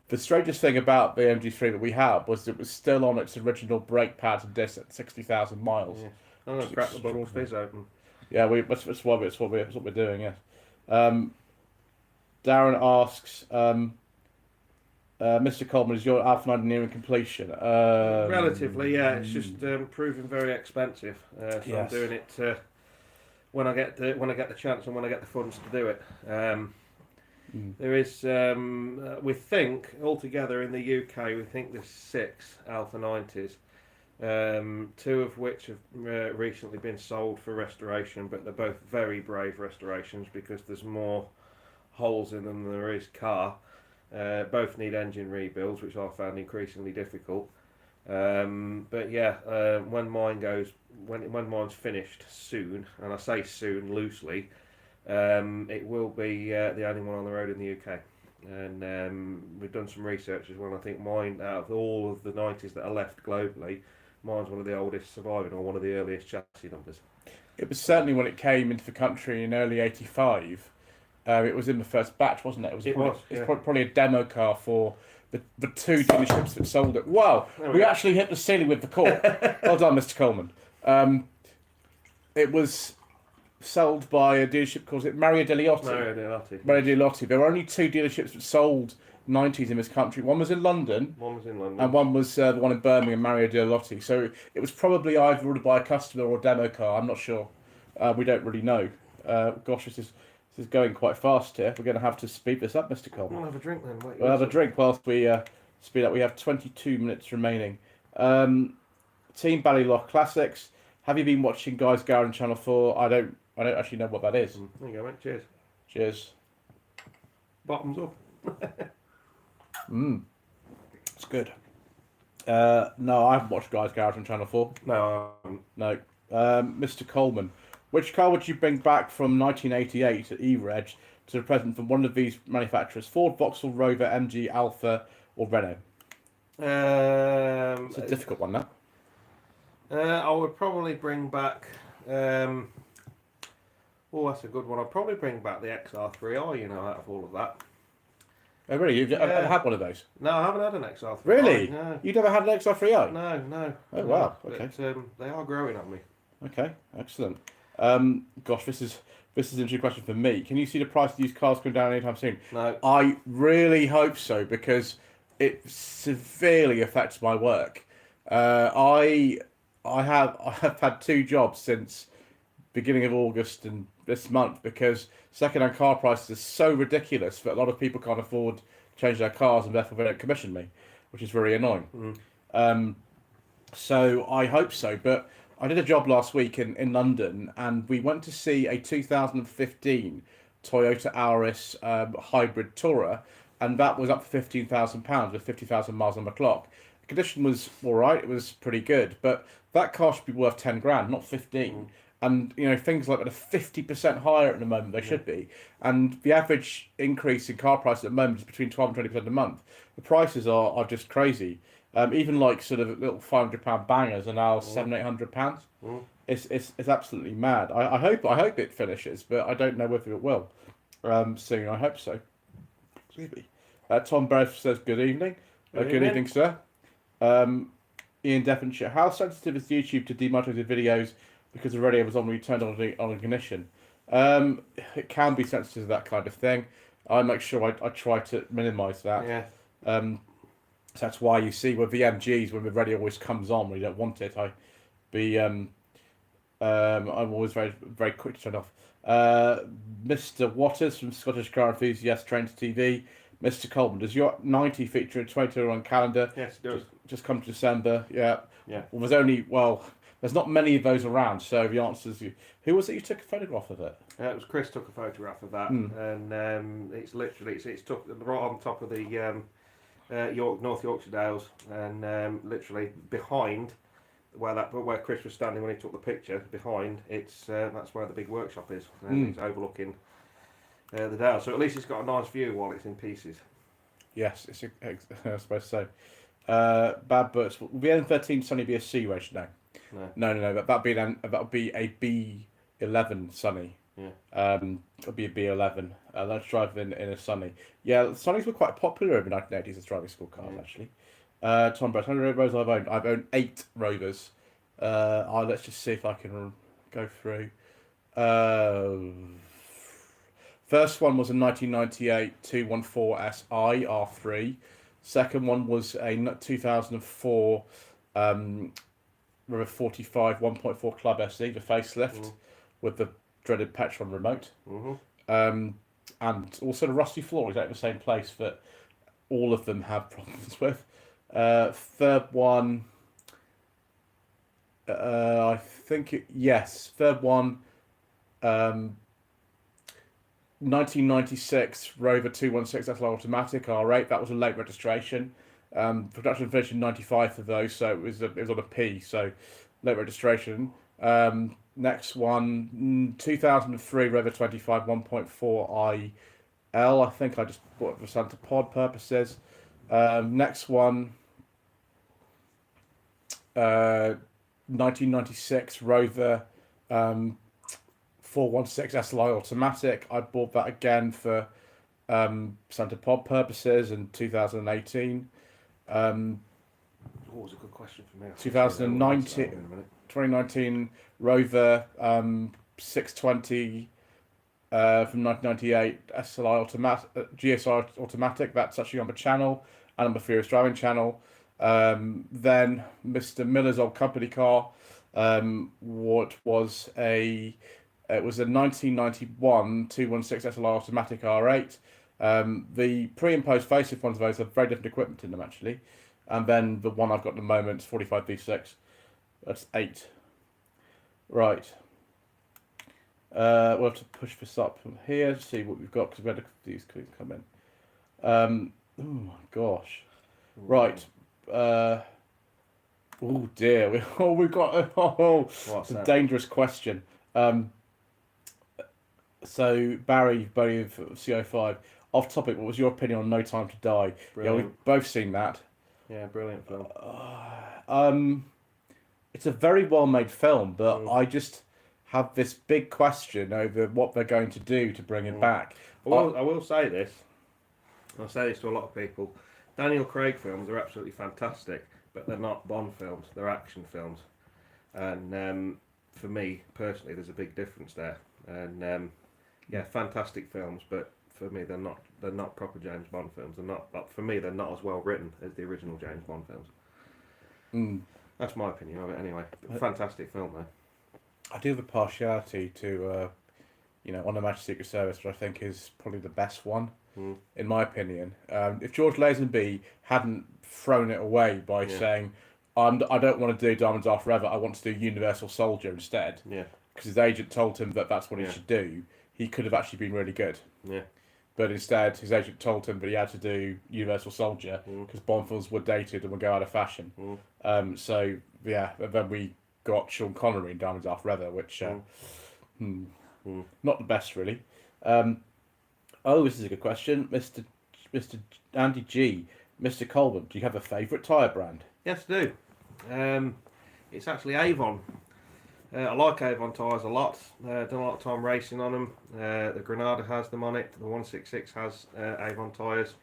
Speaker 1: the strangest thing about the MG3 that we had was it was still on its original brake pads and disc at 60,000 miles.
Speaker 2: Yeah. I'm gonna crack the bottle of fizz open.
Speaker 1: Yeah, that's what we're doing. Yeah. Darren asks, Mr. Coleman, is your Alpha 9 nearing completion?
Speaker 2: Relatively, yeah. It's just proving very expensive. So yes. I'm doing it when I get the chance and when I get the funds to do it. There is, we think altogether in the UK, we think there's 6 Alpha 90s. 2 of which have recently been sold for restoration, but they're both very brave restorations because there's more holes in them than there is car. Both need engine rebuilds, which I found increasingly difficult. But yeah, when mine's finished soon, and I say soon loosely, it will be the only one on the road in the UK. And we've done some research as well. I think mine, out of all of the 90s that are left globally, mine's one of the oldest surviving, or one of the earliest chassis numbers. It was certainly when it came into the country in early '85. It was in the first batch, wasn't it? It's probably a demo car for the 2 dealerships that sold it. Wow, we actually hit the ceiling with the core. Well done, Mr. Coleman. It was sold by a dealership called Mario Deliotti. Mario Deliotti. There were only 2 dealerships that sold 90s in this country. One was in London. And one was the one in Birmingham, Mario Deliotti. So it was probably either ordered by a customer or a demo car. I'm not sure. We don't really know. Gosh, this is going quite fast here. We're going to have to speed this up, Mr. Coleman. We'll have a drink then.
Speaker 1: We'll have a drink whilst we speed up. We have 22 minutes remaining. Team Ballylough Classics. Have you been watching Guys Garage on Channel 4? I don't actually know what that is.
Speaker 2: There you go, mate. Cheers.
Speaker 1: Cheers.
Speaker 2: Bottoms up.
Speaker 1: It's good. No, I haven't watched Guys Garage on Channel 4.
Speaker 2: No, I haven't.
Speaker 1: No. Mr. Coleman, which car would you bring back from 1988 at E-Reg to the present from one of these manufacturers? Ford, Vauxhall, Rover, MG, Alfa, or Renault? It's a difficult one, that.
Speaker 2: I would probably bring back... oh, that's a good one. I'd probably bring back the XR3i, out of all of that.
Speaker 1: Oh, really? You've ever had one of those?
Speaker 2: No, I haven't had an XR3i.
Speaker 1: Really?
Speaker 2: No.
Speaker 1: You've never had an XR3i?
Speaker 2: No.
Speaker 1: Oh, wow. Okay.
Speaker 2: But, they are growing on me.
Speaker 1: Okay, excellent. Gosh, this this is an interesting question for me. Can you see the price of used cars going down anytime soon?
Speaker 2: No.
Speaker 1: I really hope so because it severely affects my work. I have had 2 jobs since beginning of August and this month because second-hand car prices are so ridiculous that a lot of people can't afford to change their cars and therefore they don't commission me, which is very annoying. So I hope so. But I did a job last week in London and we went to see a 2015 Toyota Auris hybrid Tourer, and that was up for £15,000 with 50,000 miles on the clock. The condition was all right; it was pretty good, but that car should be worth 10 grand, not 15. And things like that are 50% higher at the moment. They should be, and the average increase in car prices at the moment is between 12 and 20% a month. The prices are just crazy. Even like sort of little £500 bangers are now £700-800. It's absolutely mad. I hope it finishes, but I don't know whether it will soon. I hope so. Excuse me. Tom Breath says good evening. Good evening, sir. Ian Devonshire, how sensitive is YouTube to demonetizing videos because the radio was on when you turned on ignition? It can be sensitive to that kind of thing. I make sure I try to minimise that.
Speaker 2: Yeah.
Speaker 1: So that's why you see with VMGs when the radio always comes on when you don't want it. I'm always very very quick to turn off. Mr. Waters from Scottish Car Enthusiast Trains TV. Mr. Coleman, does your 90 feature a 2021 calendar?
Speaker 2: Yes, it does.
Speaker 1: Just come to December. Yeah.
Speaker 2: Yeah.
Speaker 1: Well, there's not many of those around. So the answer is, who was it you took a photograph of it?
Speaker 2: It was Chris took a photograph of that, and it's literally it's took right on top of the North Yorkshire Dales, and literally behind where Chris was standing when he took the picture. Behind that's where the big workshop is, and it's overlooking the Dales. So at least it's got a nice view while it's in pieces.
Speaker 1: Yes, I suppose so. Bad Butts. Will the N13 Sunny be a C race now? No. That'll be a B11 Sunny.
Speaker 2: Yeah.
Speaker 1: It'll be a B11. Let's drive in a Sunny. Yeah, Sunnies were quite popular in the 1980s as driving school cars, actually. Tom Brett, how many Rovers I've owned 8 Rovers. Let's just see if I can go through. First one was a 1998 214 SI R3. Second one was a 2004 River 45 1.4 Club SE, the facelift with the dreaded Petron remote. And also the rusty floor is at the same place that all of them have problems with. Third one, third one, 1996 Rover 216 SLR automatic R8. That was a late registration. Production finished in 95 for those, so it was on a P, so late registration. Next one, 2003 Rover 25 1.4 IL. I think I just bought it for Santa Pod purposes. Next one, 1996 Rover 416 SLI automatic. I bought that again for Santa Pod purposes in 2018.
Speaker 2: What was a good question for me?
Speaker 1: 2019 Rover 620 from 1998 SLI automatic, GSI automatic. That's actually on the channel and on the Furious Driving channel. Then Mr. Miller's old company car. It was a 1991 216 SLI automatic R8. The pre and post facelift ones of those have very different equipment in them actually. And then the one I've got at the moment is 45 V6. That's 8. Right. We'll have to push this up from here to see what we've got because we had these come in. Oh my gosh. Right. Oh dear. We've got it's a dangerous question. So Barry of CO5. Off topic, what was your opinion on No Time to Die?
Speaker 2: Brilliant.
Speaker 1: Yeah, we've both seen that.
Speaker 2: Yeah, brilliant film.
Speaker 1: It's a very well made film, but I just have this big question over what they're going to do to bring it back.
Speaker 2: I will say this. I'll say this to a lot of people. Daniel Craig films are absolutely fantastic, but they're not Bond films. They're action films. And for me, personally, there's a big difference there. And yeah, fantastic films, but for me, they're not proper James Bond films. They're not. But for me, they're not as well written as the original James Bond films.
Speaker 1: Mm.
Speaker 2: That's my opinion of it, anyway. Fantastic film, though.
Speaker 1: I do have a partiality to, On the Majesty's Secret Service, which I think is probably the best one, in my opinion. If George Lazenby hadn't thrown it away by saying, I don't want to do Diamonds Are Forever, I want to do Universal Soldier instead, because his agent told him that that's what he should do, he could have actually been really good.
Speaker 2: Yeah.
Speaker 1: But instead, his agent told him that he had to do Universal Soldier because Bond films were dated and would go out of fashion. So, yeah, and then we got Sean Connery in Diamonds Are Forever, which, not the best, really. This is a good question. Mr. Andy G. Mr. Colburn, do you have a favourite tyre brand?
Speaker 2: Yes, I do. It's actually Avon. I like Avon tyres a lot. Done a lot of time racing on them. The Granada has them on it. The 166 has Avon tyres.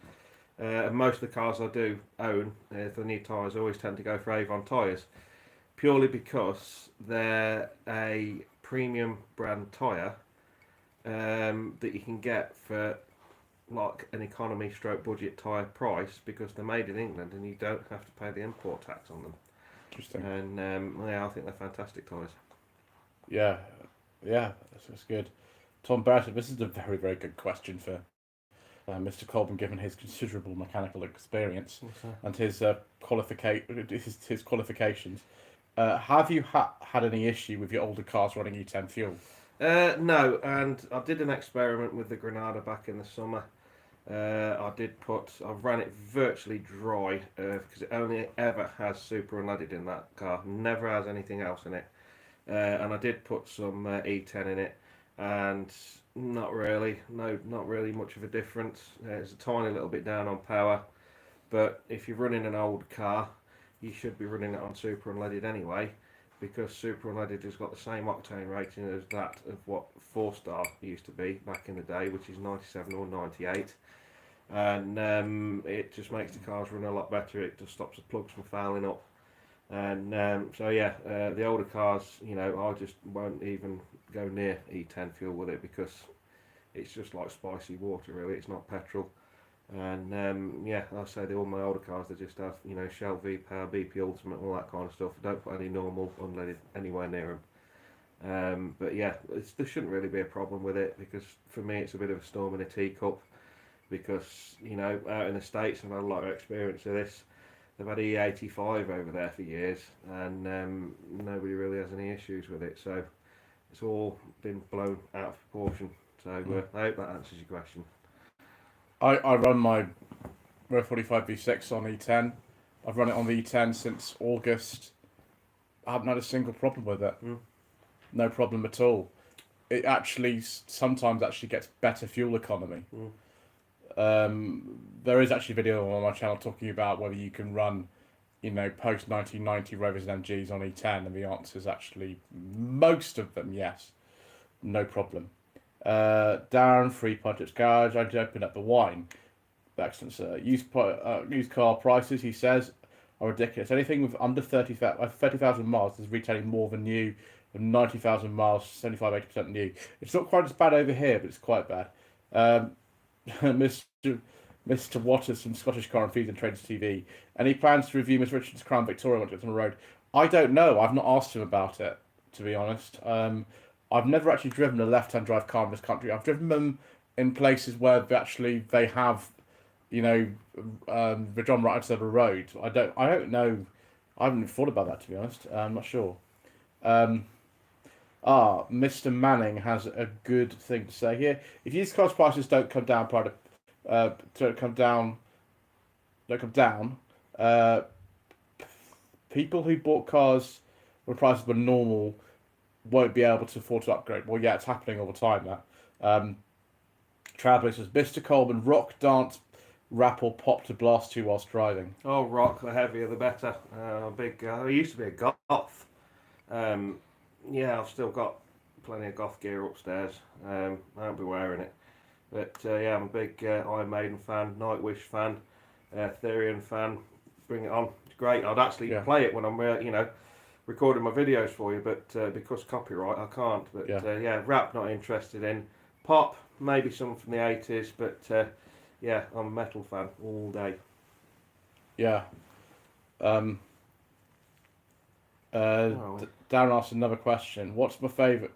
Speaker 2: And most of the cars I do own, if I need tyres, I always tend to go for Avon tyres. Purely because they're a premium brand tyre that you can get for like an economy stroke budget tyre price, because they're made in England and you don't have to pay the import tax on them.
Speaker 1: Interesting.
Speaker 2: And I think they're fantastic tyres.
Speaker 1: Yeah, that's good. Tom Barrett, this is a very, very good question for Mr. Colburn, given his considerable mechanical experience and his qualifications. Have you had any issue with your older cars running E10 fuel?
Speaker 2: No, and I did an experiment with the Granada back in the summer. I've ran it virtually dry because it only ever has super unleaded in that car, never has anything else in it. And I did put some E10 in it, and not really much of a difference. It's a tiny little bit down on power, but if you're running an old car, you should be running it on super unleaded anyway, because super unleaded has got the same octane rating as that of what 4-star used to be back in the day, which is 97 or 98. And it just makes the cars run a lot better. It just stops the plugs from fouling up. And the older cars, I just won't even go near E10 fuel with it, because it's just like spicy water, really. It's not petrol. And I'll say all my older cars, they just have Shell V-Power, BP Ultimate, all that kind of stuff. I don't put any normal unleaded anywhere near them. There shouldn't really be a problem with it, because for me it's a bit of a storm in a teacup, because out in the States I've had a lot of experience of this. They've had E85 over there for years, and nobody really has any issues with it. So it's all been blown out of proportion. So I hope that answers your question.
Speaker 1: I run my Row 45 V6 on E10. I've run it on the E10 since August. I haven't had a single problem with it. No problem at all. It actually sometimes gets better fuel economy. There is actually a video on my channel talking about whether you can run, post 1990 Rovers and MGs on E10, and the answer is actually most of them yes, no problem. Darren, Free Projects Garage, I just opened up the wine. Excellent, sir. Used car prices, he says, are ridiculous. Anything with under 30,000 miles is retailing more than new, and 90,000 miles, 75-80% new. It's not quite as bad over here, but it's quite bad. Mr. Waters from Scottish Car and Feed and Traders TV. Any plans to review Miss Richards' Crown Victoria once it's on the road? I don't know. I've not asked him about it, to be honest. I've never actually driven a left-hand drive car in this country. I've driven them in places where they have, the John right side of the road. I don't know. I haven't even thought about that, to be honest. I'm not sure. Mr. Manning has a good thing to say here. If used cars prices don't come down, people who bought cars when prices were normal won't be able to afford to upgrade. Well, yeah, it's happening all the time. That Traveller says, Mr. Coleman, rock, dance, rap, or pop to blast to whilst driving.
Speaker 2: Oh, rock, the heavier the better. I used to be a goth. I've still got plenty of goth gear upstairs. I won't be wearing it. But I'm a big Iron Maiden fan, Nightwish fan, Therian fan. Bring it on. It's great. I'd actually play it when I'm, recording my videos for you, but because copyright, I can't. But rap, not interested in. pop, maybe some from the 80s, but yeah, I'm a metal fan all day.
Speaker 1: Yeah. Darren asked another question. What's my favourite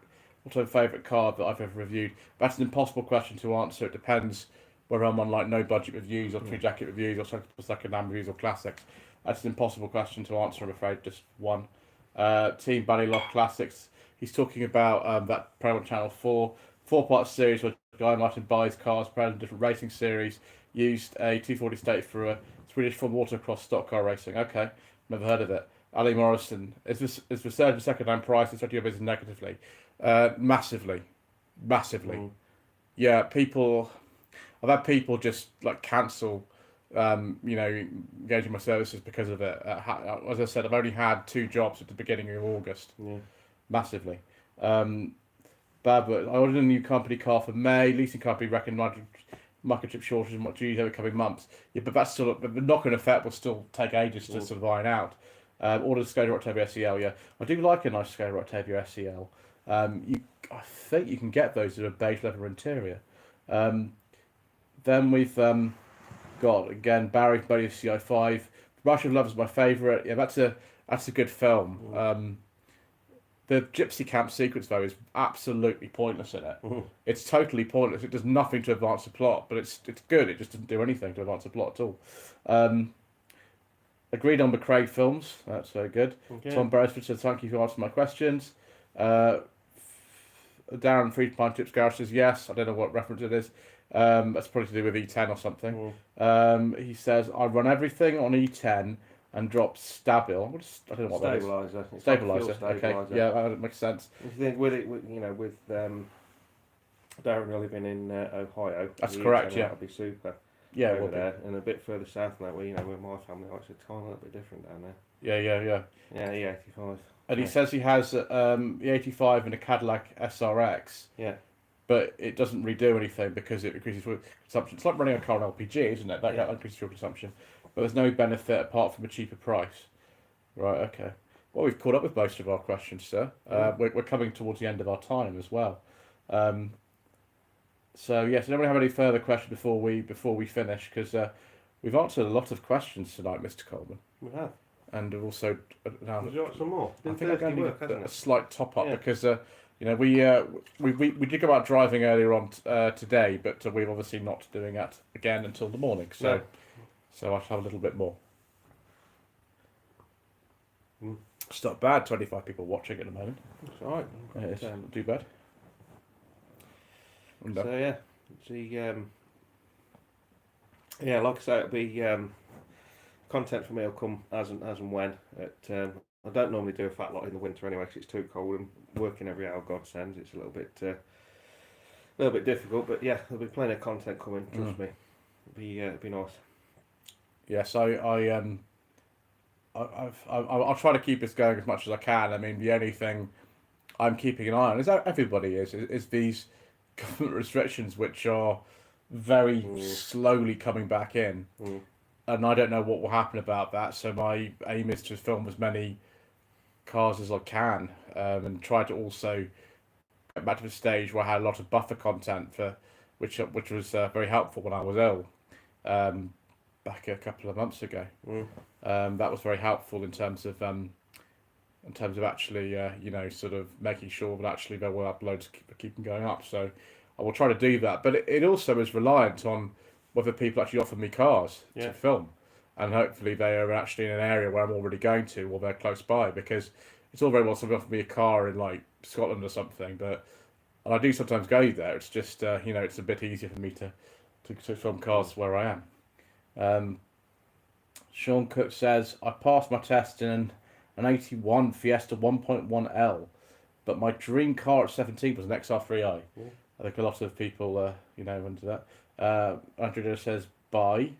Speaker 1: card that I've ever reviewed? That's an impossible question to answer. It depends whether I'm on like no budget reviews or 2 jacket reviews or second-hand reviews or classics. That's an impossible question to answer, I'm afraid. Just one. Team Ballylough Classics. He's talking about that program Channel 4 4-part series where Guy Martin buys cars, present different racing series. Used a 240 state for a Swedish Formula Autocross stock car racing. Okay, never heard of it. Ali Morrison, is research for second-hand prices affecting your business negatively? Massively. Yeah, I've had people just like cancel, engaging my services because of it. As I said, I've only had 2 jobs at the beginning of August.
Speaker 2: Yeah.
Speaker 1: Massively. But I ordered a new company car for May. Leasing company reckoned microchip shortage and what due over the coming months. Yeah, but that's still the knock-on effect will still take ages to sort of iron out. Ordered a Skoda Octavia SEL. Yeah, I do like a nice Skoda Octavia SEL. I think you can get those with a beige leather interior. Then we've got again Barry CI5. Rush of Love is my favourite. Yeah, that's a good film. The Gypsy Camp sequence though is absolutely pointless in it. It's totally pointless. It does nothing to advance the plot, but it's good. It just doesn't do anything to advance the plot at all. Agreed on the Craig films. That's very good. Okay. Tom Beresford says thank you for answering my questions. Darren Fried Pine Tips Garage says yes. I don't know what reference it is. That's probably to do with E10 or something. He says I run everything on E10 and drop Stabil. I don't know what that is. Stabilizer. Okay. Yeah, that makes sense.
Speaker 2: If you think with Darren living in Ohio.
Speaker 1: That's correct. Yeah,
Speaker 2: that'd be super.
Speaker 1: Yeah,
Speaker 2: over there, and a bit further south than that, where where my family likes it's kind of a little bit different down there.
Speaker 1: Yeah.
Speaker 2: Yeah, the 85.
Speaker 1: And he says he has the 85 and a Cadillac SRX.
Speaker 2: Yeah.
Speaker 1: But it doesn't really do anything because it increases fuel consumption. It's like running a car on LPG, isn't it? That increases fuel consumption. But there's no benefit apart from a cheaper price. Right, okay. Well, we've caught up with most of our questions, sir. We're coming towards the end of our time as well. So yes, does anybody have any further questions before we finish? Because we've answered a lot of questions tonight, Mr. Coleman.
Speaker 2: We have.
Speaker 1: And also,
Speaker 2: would you like some more?
Speaker 1: I think I'm going to need a slight top up because we did go out driving earlier on today, but we're obviously not doing that again until the morning. So I shall have a little bit more. It's not bad. 25 people watching at the moment.
Speaker 2: It's all right.
Speaker 1: It's not too bad.
Speaker 2: So yeah, like I say, it'll be content for me will come as and when. I don't normally do a fat lot in the winter anyway because it's too cold and working every hour God sends. It's a little bit difficult, but yeah, there'll be plenty of content coming. Trust me, it'll be nice.
Speaker 1: Yes, I'll try to keep this going as much as I can. I mean, the only thing I'm keeping an eye on, as everybody is these government restrictions, which are very slowly coming back in, and I don't know what will happen about that. So my aim is to film as many cars as I can, and try to also get back to the stage where I had a lot of buffer content for which was very helpful when I was ill, back a couple of months ago. That was very helpful in terms of actually, sort of making sure that actually there were uploads keeping going up. So I will try to do that. But it also is reliant on whether people actually offer me cars to film. And hopefully they are actually in an area where I'm already going to or they're close by. Because it's all very well somebody offer me a car in like Scotland or something. And I do sometimes go there. It's just, it's a bit easier for me to film cars where I am. Sean Cook says, I passed my test in an 81 Fiesta 1.1L, but my dream car at 17 was an XR3i. I think a lot of people, into that. Andrew says, bye.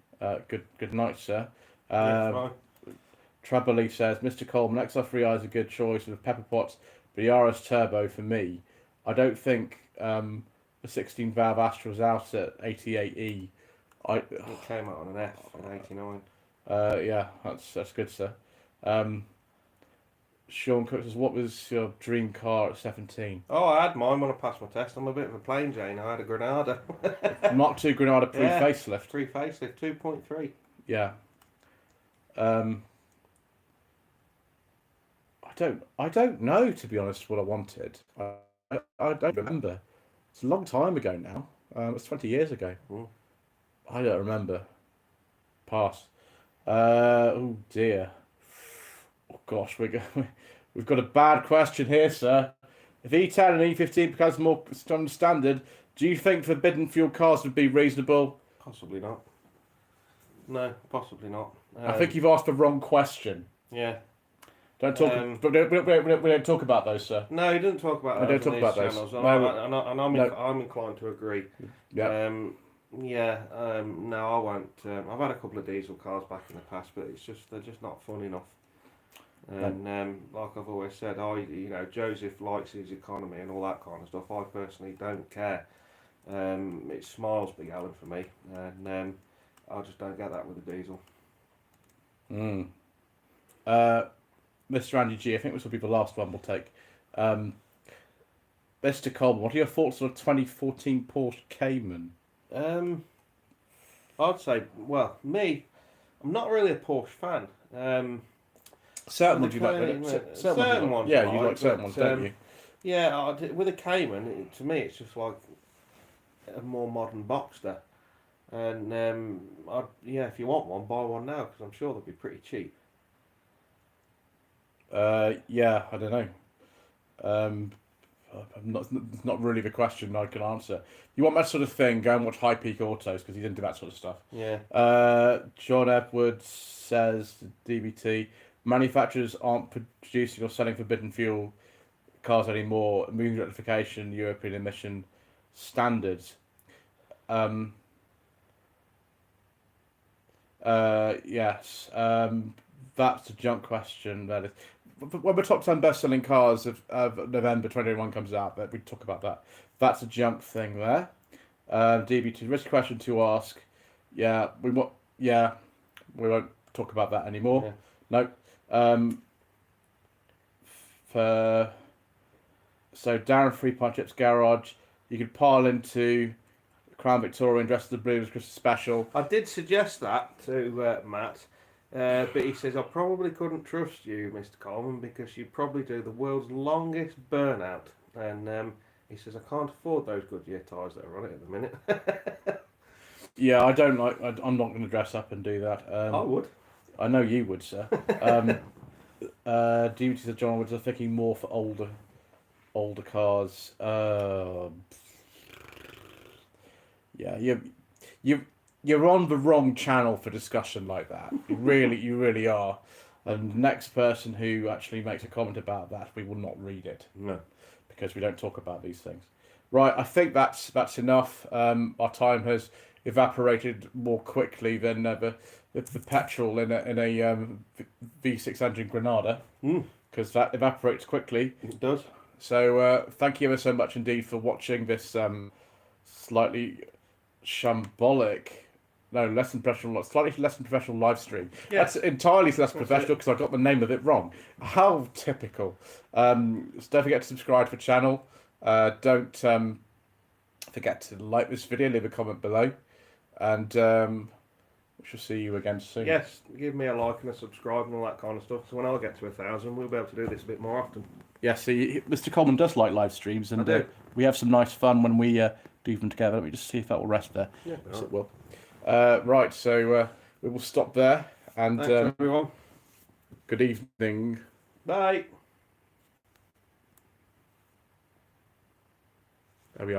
Speaker 1: Good night, sir. Trebly says, Mr. Coleman, XR3i is a good choice with pepper pots, but the RS Turbo for me. I don't think the 16 valve Astra's out at 88E.
Speaker 2: It came out on an F in 89.
Speaker 1: Yeah, that's good, sir. Sean Cook says, what was your dream car at 17?
Speaker 2: Oh, I had mine when I passed my test. I'm a bit of a plain Jane. I had a Granada.
Speaker 1: Mark II Granada
Speaker 2: Yeah.
Speaker 1: pre-facelift.
Speaker 2: Pre-facelift, 2.3.
Speaker 1: Yeah. I don't know, to be honest, what I wanted. I don't remember. It's a long time ago now. It was 20 years ago.
Speaker 2: Mm.
Speaker 1: I don't remember. Pass. Oh dear. Oh gosh, we've got a bad question here, sir. If E10 and E15 becomes more standard, do you think forbidden fuel cars would be reasonable?
Speaker 2: Possibly not. No, possibly not.
Speaker 1: I think you've asked the wrong question.
Speaker 2: Yeah.
Speaker 1: Don't talk. We don't talk about those, sir.
Speaker 2: No, he doesn't talk about
Speaker 1: We
Speaker 2: those
Speaker 1: don't
Speaker 2: on
Speaker 1: talk
Speaker 2: these
Speaker 1: about those.
Speaker 2: channels.
Speaker 1: No,
Speaker 2: I'm inclined to agree.
Speaker 1: Yeah.
Speaker 2: No, I won't. I've had a couple of diesel cars back in the past, but they're just not fun enough. And like I've always said, Joseph likes his economy and all that kind of stuff. I personally don't care. It's miles per gallon for me, and I just don't get that with a diesel.
Speaker 1: Mr. Andy G, I think this will be the last one we'll take. Mr. Coleman, what are your thoughts on a 2014 Porsche Cayman?
Speaker 2: I'd say, well, I'm not really a Porsche fan.
Speaker 1: Certain ones you like.
Speaker 2: Certain ones.
Speaker 1: Yeah, you like certain ones, don't you?
Speaker 2: Yeah, with a Cayman, to me, it's just like a more modern Boxster. And if you want one, buy one now because I'm sure they'll be pretty cheap.
Speaker 1: Yeah, I don't know. Not really the question I can answer. You want that sort of thing? Go and watch High Peak Autos because he's into that sort of stuff.
Speaker 2: Yeah.
Speaker 1: John Edwards says DBT manufacturers aren't producing or selling forbidden fuel cars anymore. Moving rectification, European emission standards. Yes. That's a junk question. That is. When the top 10 best-selling cars of November 2021 comes out, that we talk about that. That's a junk thing there. DB2, risk question to ask. Yeah, we won't talk about that anymore. Yeah. No. So Darren Free Punch Chips Garage, you could pile into Crown Victoria and dress the blue as Christmas special.
Speaker 2: I did suggest that to Matt. But he says, I probably couldn't trust you, Mr. Coleman, because you probably do the world's longest burnout. And he says, I can't afford those Goodyear tyres that are on it at the minute.
Speaker 1: Yeah, I don't like. I'm not going to dress up and do that.
Speaker 2: I would.
Speaker 1: I know you would, sir. Duties of John Woods are thinking more for older cars. Yeah, you're on the wrong channel for discussion like that. You really are. And the next person who actually makes a comment about that, we will not read it.
Speaker 2: No,
Speaker 1: because we don't talk about these things. Right, I think that's enough. Our time has evaporated more quickly than the petrol in a V6 engine Granada, because that evaporates quickly.
Speaker 2: It does.
Speaker 1: So thank you ever so much indeed for watching this slightly shambolic. No, slightly less than professional live stream. Yeah. That's entirely less professional because I got the name of it wrong. How typical. So don't forget to subscribe to the channel. Don't forget to like this video, leave a comment below. And we shall see you again soon.
Speaker 2: Yes, give me a like and a subscribe and all that kind of stuff. So when I get to 1,000, we'll be able to do this a bit more often.
Speaker 1: Yeah, see, Mr. Coleman does like live streams. And we have some nice fun when we do them together. Let me just see if that will rest there.
Speaker 2: Yeah,
Speaker 1: yes, it will. Right, so we will stop there. And
Speaker 2: thanks, everyone.
Speaker 1: Good evening.
Speaker 2: Bye.
Speaker 1: There we are.